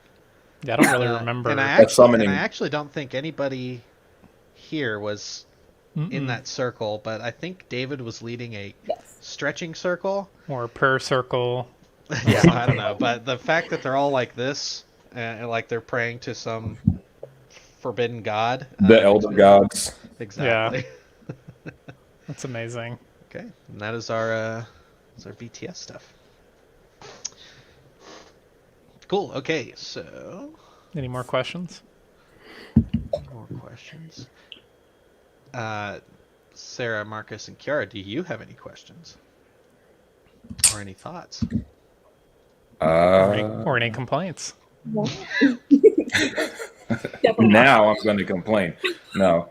Yeah, I don't really remember. And I actually don't think anybody here was in that circle, but I think David was leading a stretching circle. Or prayer circle. Yeah, I don't know. But the fact that they're all like this, and like they're praying to some forbidden god. The elder gods. Exactly. Yeah. That's amazing. Okay, and that is our BTS stuff. Cool. Okay, so. Any more questions? More questions. Sarah, Marcus, and Kiara, do you have any questions or any thoughts? Or any complaints? Now I'm going to complain. No.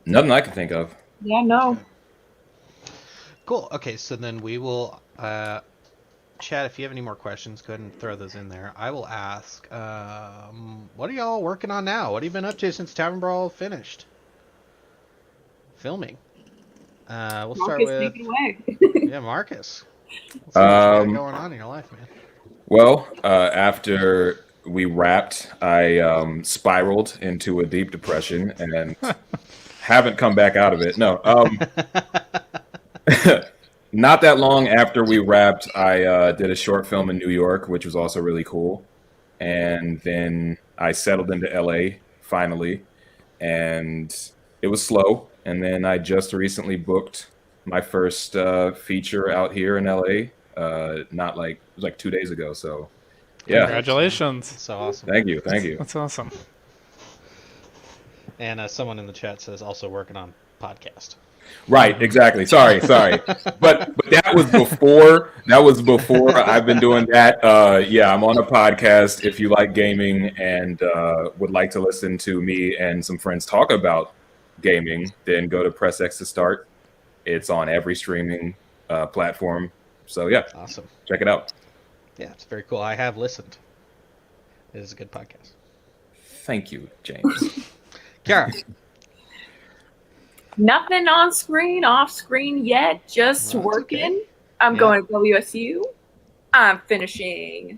Nothing I can think of. Yeah, no. Cool. Okay, so then we will chat, if you have any more questions, go ahead and throw those in there. I will ask, what are y'all working on now? What have you been up to since Tavern Brawl finished filming? We'll start with take it away. Marcus. What's going on in your life, man? Well, after we wrapped, I spiraled into a deep depression and haven't come back out of it. No. Not that long after we wrapped, I did a short film in New York, which was also really cool. And then I settled into LA finally, and it was slow. And then I just recently booked my first feature out here in LA. It was like 2 days ago. So, yeah. Congratulations. That's so awesome. Thank you. That's awesome. And someone in the chat says also working on podcast. Right, exactly. Sorry. But that was before. I've been doing that. Yeah, I'm on a podcast. If you like gaming and would like to listen to me and some friends talk about gaming, then go to Press X to start. It's on every streaming platform. So yeah, awesome. Check it out. Yeah, it's very cool. I have listened. It is a good podcast. Thank you, James. Kara. Nothing on screen, off screen yet. Just working. Okay. I'm going to WSU. I'm finishing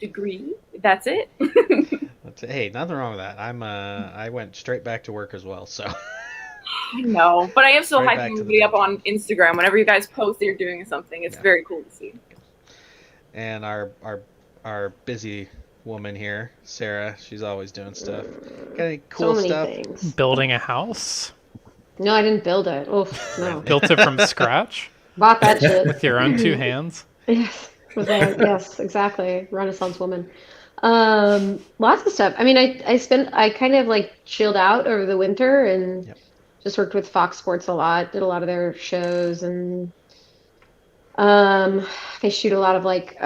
degree. That's it. Hey, nothing wrong with that. I went straight back to work as well. So. I know, but I am still hyping everybody up on Instagram. Whenever you guys post that you're doing something, it's very cool to see. And our busy woman here, Sarah, she's always doing stuff. Got any cool stuff? Things. Building a house? No, I didn't build it. Oof, no. Built it from scratch? Bought that shit. With your own 2 hands? Yes, yes, exactly. Renaissance woman. Lots of stuff. I mean, I kind of like chilled out over the winter and just worked with Fox Sports a lot. Did a lot of their shows, and they shoot a lot of like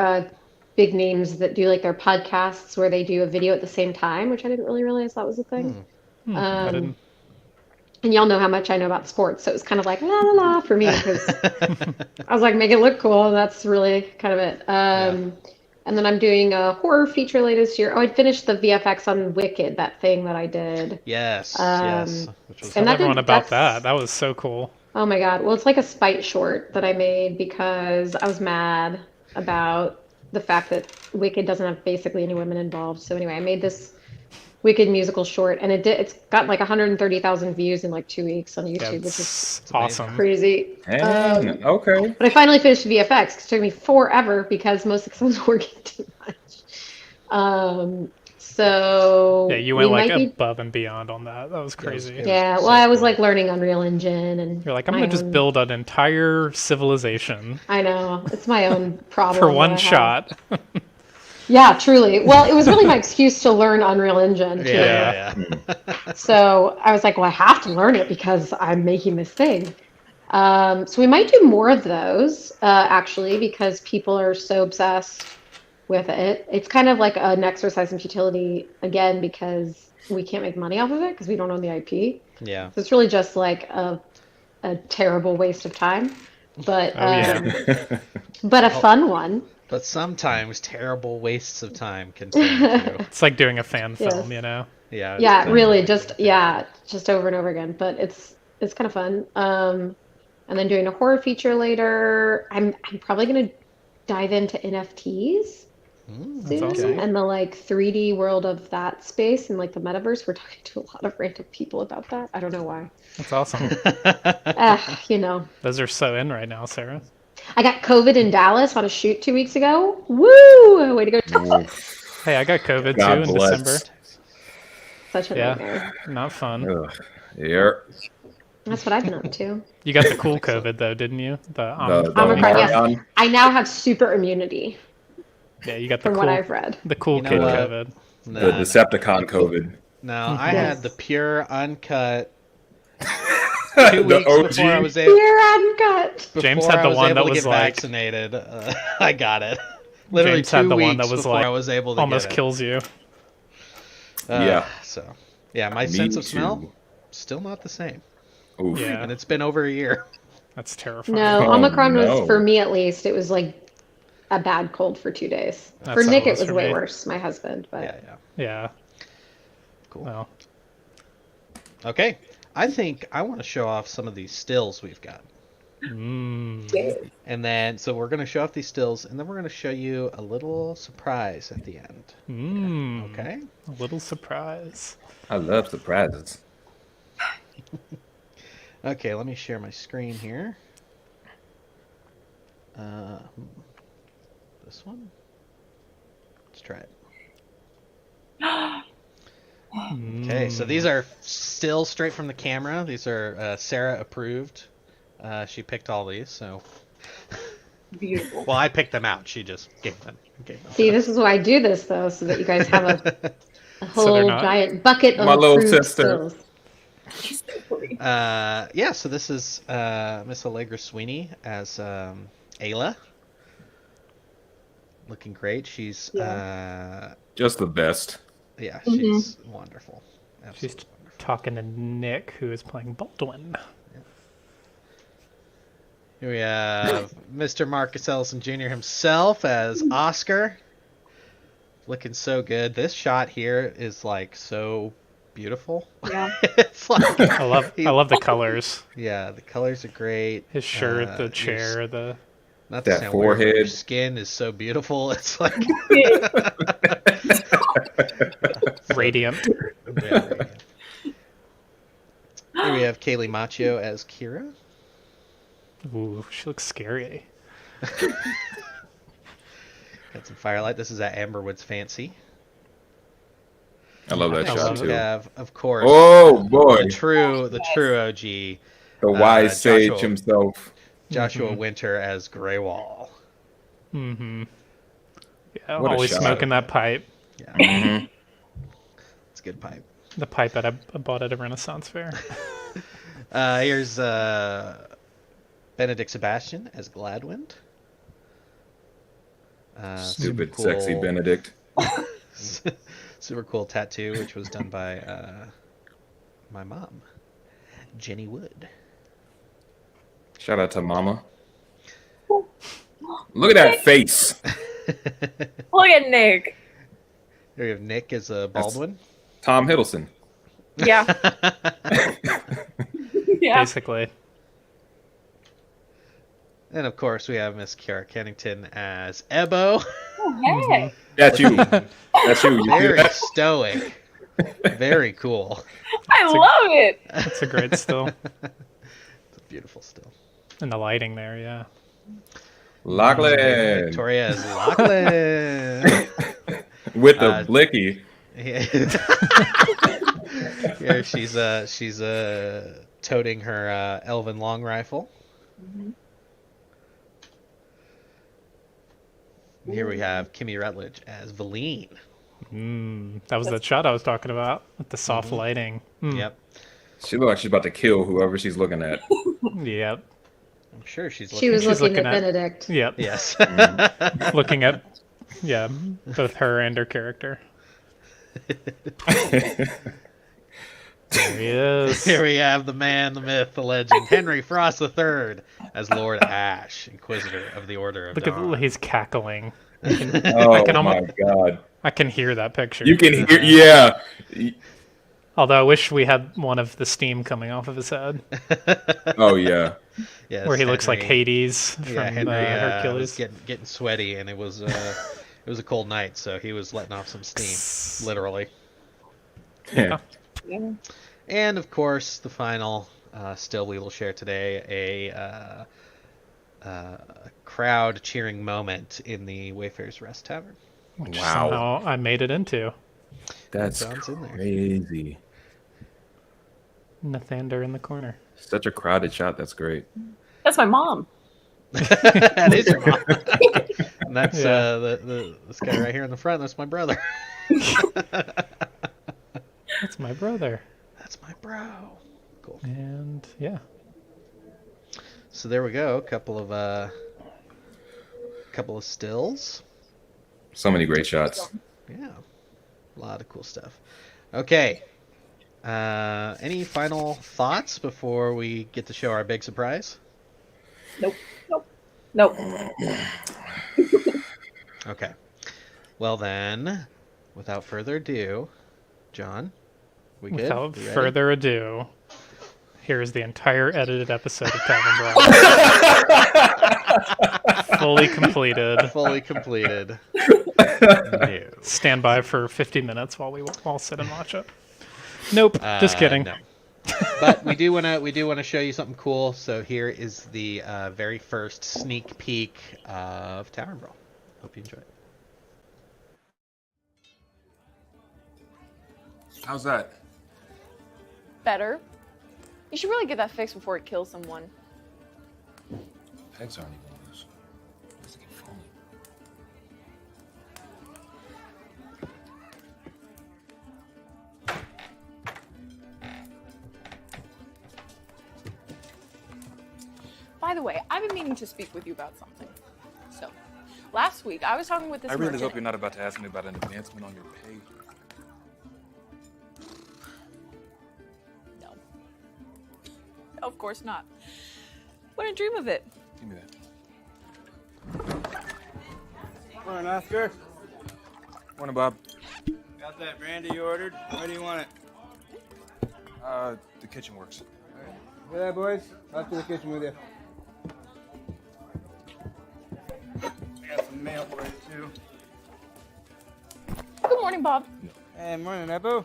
big names that do like their podcasts where they do a video at the same time, which I didn't really realize that was a thing. I didn't. And y'all know how much I know about sports, so it was kind of like la la la for me because I was like, make it look cool. That's really kind of it. And then I'm doing a horror feature later this year. Oh, I finished the VFX on Wicked, that thing that I did. Yes. Tell everyone about that. That was so cool. Oh my god. Well, it's like a spite short that I made because I was mad about the fact that Wicked doesn't have basically any women involved. So anyway, I made this Wicked musical short, and it's got like 130,000 views in like 2 weeks on YouTube, which is awesome, crazy. Okay. But I finally finished VFX because it took me forever because mostly because I was working too much. So yeah, you went like above and beyond on that. That was crazy. Yeah, well, I was like learning Unreal Engine, and you're like, I'm gonna just build an entire civilization. I know, it's my own problem for one shot. Yeah, truly. Well, it was really my excuse to learn Unreal Engine too. Yeah. So I was like, well, I have to learn it because I'm making this thing. So we might do more of those, actually, because people are so obsessed with it. It's kind of like an exercise in futility, again, because we can't make money off of it because we don't own the IP. Yeah. So it's really just like a terrible waste of time, but but a fun one. But sometimes terrible wastes of time can turn into... It's like doing a fan film, you know? Yeah. Yeah, really, just over and over again. But it's kind of fun. And then doing a horror feature later. I'm probably gonna dive into NFTs soon, awesome. and the like 3D world of that space and like the metaverse. We're talking to a lot of random people about that. I don't know why. That's awesome. You know. Those are so in right now, Sarah. I got COVID in Dallas on a shoot 2 weeks ago. Woo! Way to go, Dallas. Hey, I got COVID too in December. Such a nightmare. Not fun. Yeah. That's what I've been up to. You got the cool COVID though, didn't you? The Omicron, yes. I now have super immunity. Yeah, you got the from cool, what I've read. The cool kid COVID. The Decepticon COVID. No, I had the pure uncut. 2 weeks before I was able. Pure uncut. James had the one that was like vaccinated. I got it. Literally James had 2 the weeks one that was before like I was able to almost get it. kills you. So yeah, my sense of smell still not the same. Oof. Yeah, and it's been over a year. That's terrifying. No, Omicron was for me at least. It was like a bad cold for 2 days. That's For how Nick, it it was was for way me. worse. My husband, but Yeah. Cool. Well, Okay. I think I want to show off some of these stills we've got. And then, so we're going to show off these stills, and then we're going to show you a little surprise at the end. Okay? A little surprise. I love surprises. Okay, let me share my screen here. This one? Let's try it. Okay, so these are still straight from the camera. These are Sarah approved. She picked all these, so. Beautiful. Well, I picked them out. She just gave them. see, this is why I do this though, so that you guys have a whole not- giant bucket of My little approved sister. stills. She's so pretty. Yeah, so this is Miss Allegra Sweeney as Ayla. Looking great. She's Just the best. yeah, she's wonderful. She's Absolutely wonderful. talking to Nick, who is playing Baldwin. Here we have Mr. Marcus Ellison Jr. himself as Oscar. Looking so good. This shot here is like so beautiful. Yeah. It's like I love the colors. yeah, the colors are great. His shirt, the your chair, the Not to That sound weird, but your forehead. skin is so beautiful. It's like radiant. yeah, radiant. Here we have Kaylee Macchio as Kira. Ooh, she looks scary. Got some firelight. This is at Amberwood's Fancy. I love that I shot love too. We have, of course, Oh boy, the true OG, the wise sage Joshua- himself. Joshua Winter as Greywall. Mm-hmm. Yeah, What a always shot. smoking that pipe. Yeah, hmm it's a good pipe. The pipe that I bought at a Renaissance fair. Here's Benedict Sebastian as Gladwind. Stupid, Super sexy cool- Benedict. Super cool tattoo, which was done by my mom, Jenny Wood. Shout out to Mama. Look at that face. Look at Nick. Here we have Nick as Baldwin. Tom Hiddleston. Yeah. Yeah. Basically. And of course, we have Miss Kiara Kennington as Ebo. Oh, hey. That's you. That's you. You see Very that? stoic. Very cool. I love it. That's a great still. It's a beautiful still. And the lighting there, yeah. Lachlan. Victoria as Lachlan. With the blicky. Yeah, she's toting her elven long rifle. Here we have Kimmy Rutledge as Velene. That was the shot I was talking about with the soft lighting. Yep. She looks like she's about to kill whoever she's looking at. Yep. I'm sure she's looking. She was She's looking at looking at- Benedict. Yep. Yes. Looking at, yeah, both her and her character. There he is. Here we have the man, the myth, the legend, Henry Frost III as Lord Ash, Inquisitor of the Order of Look Dawn. at he's cackling. Oh can my almost- god. I can hear that picture. You can hear, yeah. Although I wish we had one of the steam coming off of his head, Oh yeah. Yes, where he looks like Henry- Hades from Yeah, Henry Hercules. was getting sweaty, and it was a cold night, so he was letting off some steam, literally. Yeah. Yeah. And of course, the final still we will share today, a crowd cheering moment in the Wayfarer's Rest Tavern. Which Wow. somehow I made it into. That's John's in there. crazy. Nathander in the corner. Such a crowded shot. That's great. That's my mom. That is your mom. And that's Yeah. this guy right here in the front. That's my brother. That's my brother. That's my bro. Cool. And yeah. So there we go. Couple of stills. So many great shots. Yeah, a lot of cool stuff. Okay. Any final thoughts before we get to show our big surprise? Nope. Nope. Nope. Okay. Well then, without further ado, John, we good? Without We ready? further ado, here's the entire edited episode of Tavern Brawl. Fully completed. Fully completed. No. Stand by for 50 minutes while we all sit and watch it. Nope, just kidding. No. But we do want to show you something cool. So here is the very first sneak peek of Tavern Brawl. Hope you enjoy it. How's that? Better. You should really get that fixed before it kills someone. Pegs aren't even loose. Where's it get foamy? By the way, I've been meaning to speak with you about something. So, last week I was talking with this I really merchant. hope you're not about to ask me about an advancement on your pay. No. No, of course not. Wouldn't dream of it. Give me that. Morning, Oscar. Morning, Bob. Got that brandy you ordered? Where do you want it? The kitchen works. All right. Hear that, boys? Out to the kitchen with you. I got some mail for you, too. Good morning, Bob. Hey, morning, Ebo.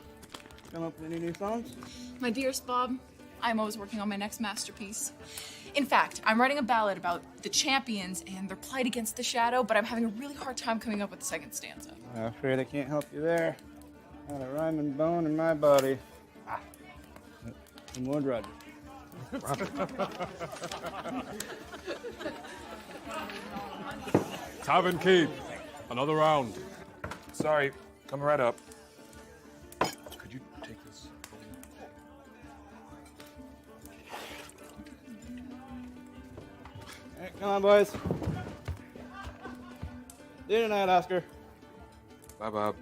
Come up with any new songs? My dearest Bob, I'm always working on my next masterpiece. In fact, I'm writing a ballad about the champions and their plight against the shadow, but I'm having a really hard time coming up with the second stanza. I'm afraid I can't help you there. Got a rhyming bone in my body. Some wood, Roger. Tavern Keep. Another round. Sorry, coming right up. Could you take this? All right, come on, boys. See you tonight, Oscar. Bye, Bob.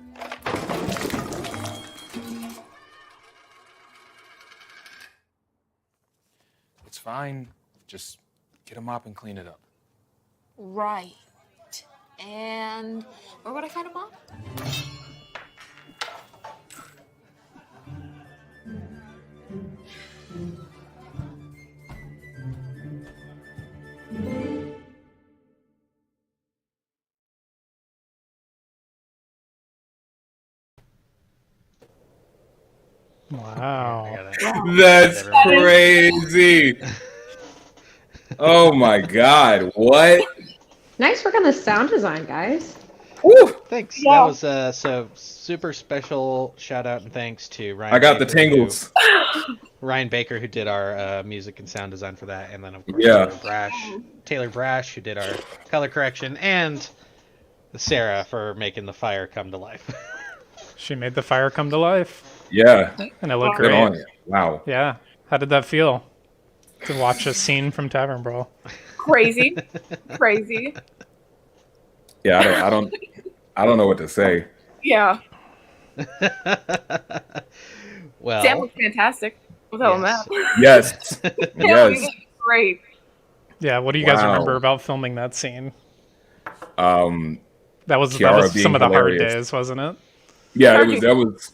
It's fine. Just get a mop and clean it up. Right. And where would I find a mop? Wow. That's crazy. Oh my God! What? Nice work on the sound design, guys. Woo! Thanks. Yeah. That was so super special shout out and thanks to Ryan. I got the Baker, tingles. Ryan Baker, who did our music and sound design for that, and then of course Yeah. Taylor Brash, who did our color correction, and Sarah for making the fire come to life. She made the fire come to life, Yeah. and it looked Good great. on you. Wow. Yeah. How did that feel to watch a scene from Tavern Brawl? Crazy. Crazy. Yeah. I don't know what to say. Yeah. Well, Sam was fantastic. I'll tell him yes. that. Yes. Yeah, Yes. great. Yeah. What do you guys Wow. remember about filming that scene? That That was Kiara being some of the hard hilarious. days, wasn't it? Yeah, that was.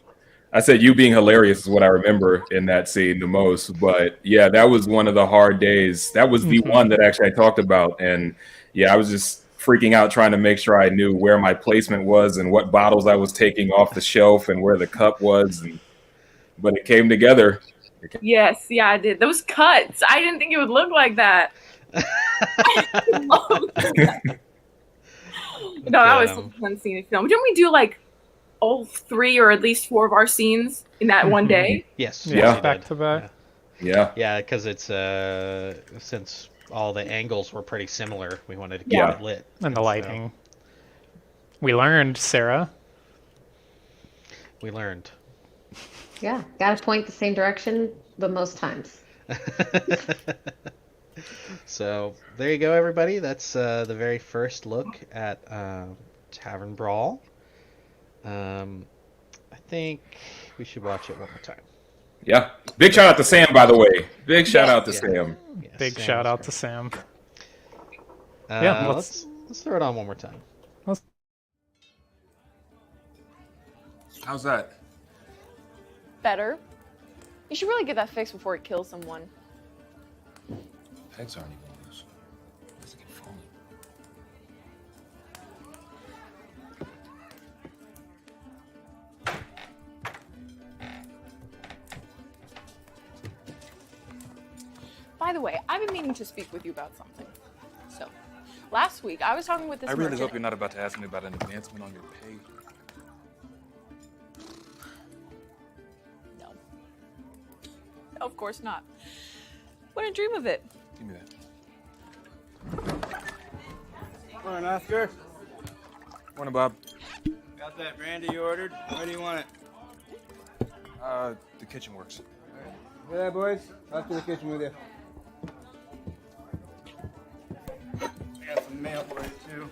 I said you being hilarious is what I remember in that scene the most. But yeah, that was one of the hard days. That was the one that actually I talked about, and yeah, I was just freaking out trying to make sure I knew where my placement was and what bottles I was taking off the shelf and where the cup was. But it came together. Yes, yeah, I did. Those cuts. I didn't think it would look like that. No, that was a fun scene to film. Didn't we do like all 3 or at least 4 of our scenes in that one day? Yes. Yeah. we Back did. to back. Yeah. Yeah, because it's since all the angles were pretty similar, we wanted to keep Yeah. it lit. And the lighting. We learned, Sarah. We learned. Yeah, gotta point the same direction the most times. So there you go, everybody. That's the very first look at Tavern Brawl. I think we should watch it one more time. Yeah. Big shout out to Sam, by the way. Big shout out to Sam. Yes, Big Sam shout was out great. to Sam. Yeah, Yeah, let's throw it on one more time. How's that? Better. You should really get that fixed before it kills someone. Pegs aren't even loose. Does it keep falling? By the way, I've been meaning to speak with you about something. So, last week I was talking with this I really merchant. hope you're not about to ask me about an advancement on your pay. No. No, of course not. Wouldn't dream of it. Give me that. Morning, Oscar. Morning, Bob. Got that brandy you ordered? Where do you want it? The kitchen works. Yeah, boys. Out to the kitchen with you. Got some mail for you, too.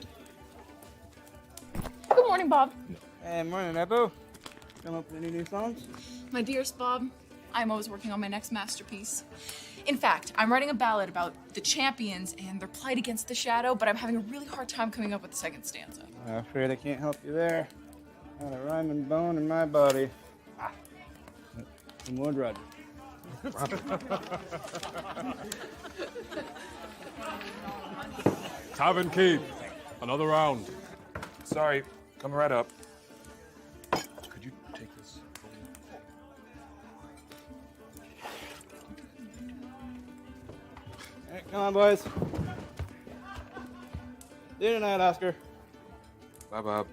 Good morning, Bob. Hey, morning, Ebo. Come up with any new songs? My dearest Bob, I'm always working on my next masterpiece. In fact, I'm writing a ballad about the champions and their plight against the shadow, but I'm having a really hard time coming up with the second stanza. I'm afraid I can't help you there. Got a rhyming bone in my body. Some wood rod. Tavern Keep. Another round. Sorry, coming right up. Could you take this? All right, come on, boys. See you tonight, Oscar. Bye, Bob.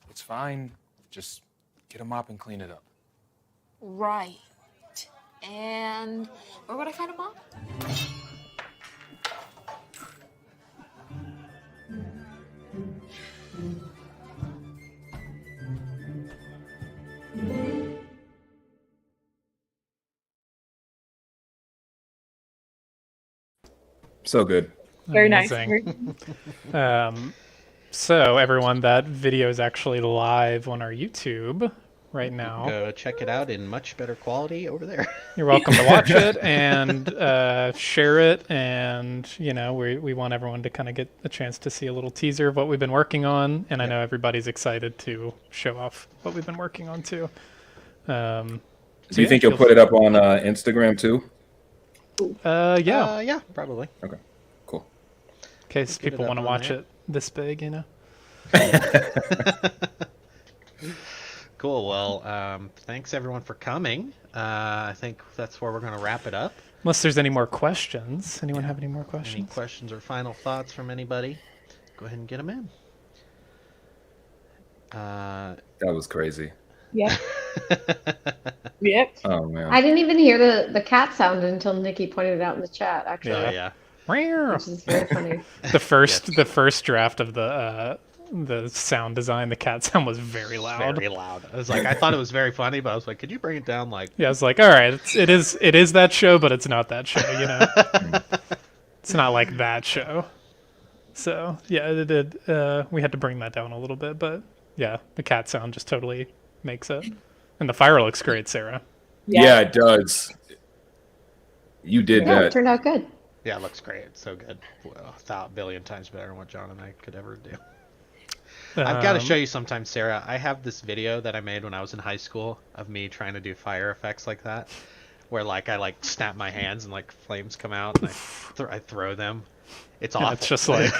It's fine. Just get a mop and clean it up. Right. And where would I find a mop? So good. Very nice. Amazing. So everyone, that video is actually live on our YouTube right now. Go check it out in much better quality over there. You're welcome to watch it and share it, and you know we want everyone to kind of get a chance to see a little teaser of what we've been working on, and I know everybody's excited to show off what we've been working on too. Do you think you'll put it up on Instagram too? Yeah. Yeah, probably. Okay, cool. In case We'll get it people up want to on watch there. it this big, you know. Cool. Well, thanks everyone for coming. I think that's where we're going to wrap it up. Unless there's any more questions. Anyone have any more Any questions? questions or final thoughts from anybody? Go ahead and get them in. That was crazy. Yep. Yep. Oh man. I didn't even hear the cat sound until Nikki pointed it out in the chat, actually. Oh, yeah. Which is very funny. The first draft of the sound design, the cat sound was very loud. Very loud. I was like, I thought it was very funny, but I was like, could you bring it down like? Yeah, I was like, all right, it is that show, but it's not that show, you know. It's not like that show. So yeah, it did. We had to bring that down a little bit, but yeah, the cat sound just totally makes it. And the fire looks great, Sarah. Yeah, it does. You did Yeah, that. it turned out good. Yeah, it looks great. It's so good. Well, 1,000,000,000 times better than what John and I could ever do. I've got to show you sometime, Sarah. I have this video that I made when I was in high school of me trying to do fire effects like that, where like I like snap my hands and like flames come out and I throw them. It's awful. It's just like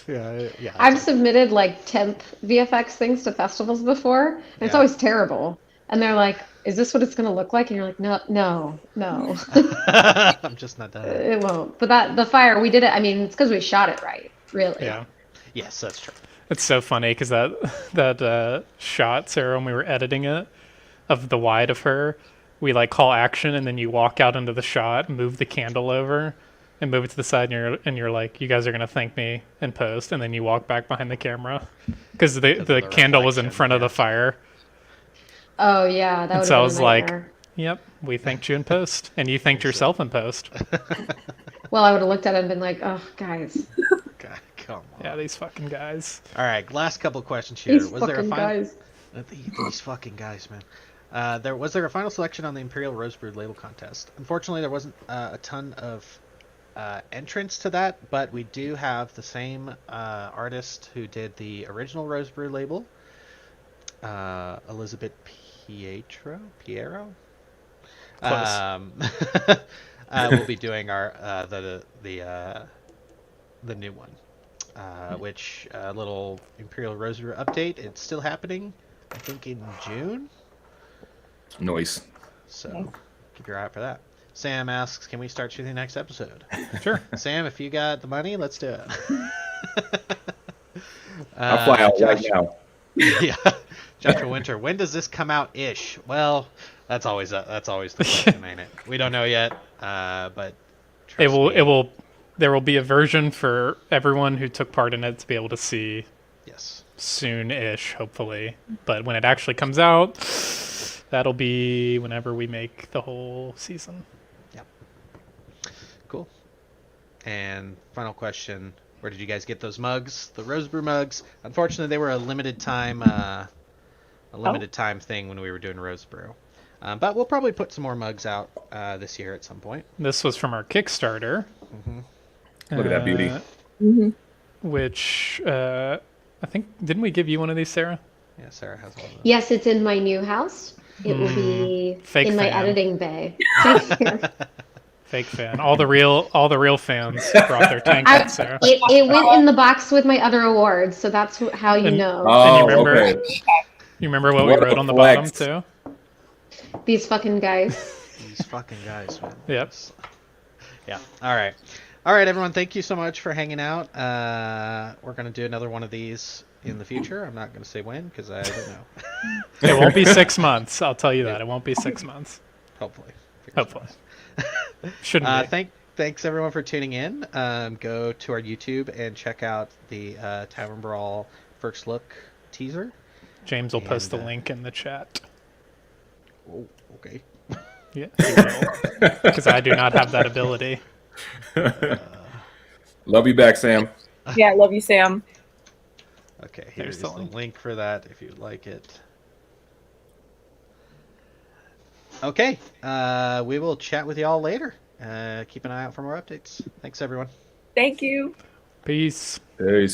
yeah. I've submitted like temp VFX things to festivals before, and it's always terrible. And they're like, "Is this what it's going to look like?" And you're like, "No." I'm just not done. It won't. But the fire, we did it. I mean, it's because we shot it right, really. yeah. Yes, that's true. It's so funny because that shot, Sarah, when we were editing it, of the wide of her, we like call action and then you walk out into the shot, move the candle over, and move it to the side, and you're like, you guys are gonna thank me in post, and then you walk back behind the camera because the candle was in front of the fire. Oh yeah, that And would so I have was been a like, nightmare. yep, we thanked you in post, and you thanked yourself in post. Well, I would have looked at it and been like, "Oh, guys, God, come on. Yeah, these fucking guys. All right, last couple of questions here. these Was there a fucking final? guys." These fucking guys, man. Was there a final selection on the Imperial Rosebud label contest? Unfortunately, there wasn't a ton of entrance to that, but we do have the same artist who did the original Rosebud label, Elizabeth Piero. Close. We'll be doing our the new one, which little Imperial Rosebud update. It's still happening, I think, in June. Noise. So keep your eye out for that. Sam asks, "Can we start shooting the next episode?" Sure. Sam, if you got the money, let's do it. I'll fly out right now. Yeah, Joshua Winter. When does this come out? Ish. Well, that's always the question, ain't it? We don't know yet, but it will. There will be a version for everyone who took part in it to be able to see. Yes. Soon-ish, hopefully. But when it actually comes out, that'll be whenever we make the whole season. Yep. Cool. And final question: where did you guys get those mugs? The Rosebud mugs. Unfortunately, they were a limited time thing when we were doing Rosebud. But we'll probably put some more mugs out this year at some point. This was from our Kickstarter. Mm-hmm. Look at that beauty. Which I think, didn't we give you one of these, Sarah? Yeah, Sarah has one of those. Yes, it's in my new house. It will be Fake in my fan. editing bay. Fake fan. Fake fan. All the real fans brought their tank out, Sarah. It went in the box with my other awards, so that's how you know. And you remember, okay. You remember what What we a wrote on the flex. bottom too? These fucking guys. These fucking guys, man. Yep. Yeah. All right, everyone. Thank you so much for hanging out. We're gonna do another one of these in the future. I'm not gonna say when because I don't know. It won't be 6 months. I'll tell you that. It won't be 6 months. Hopefully. Hopefully. Shouldn't be. Thanks everyone for tuning in. Go to our YouTube and check out the Tavern Brawl first look teaser. James will post the link in the chat. Oh, okay. Yeah, because I do not have that ability. Love you back, Sam. Yeah, I love you, Sam. Okay, here's the link for that if you'd like it. Okay, we will chat with y'all later. Keep an eye out for more updates. Thanks, everyone. Thank you. Peace. Peace.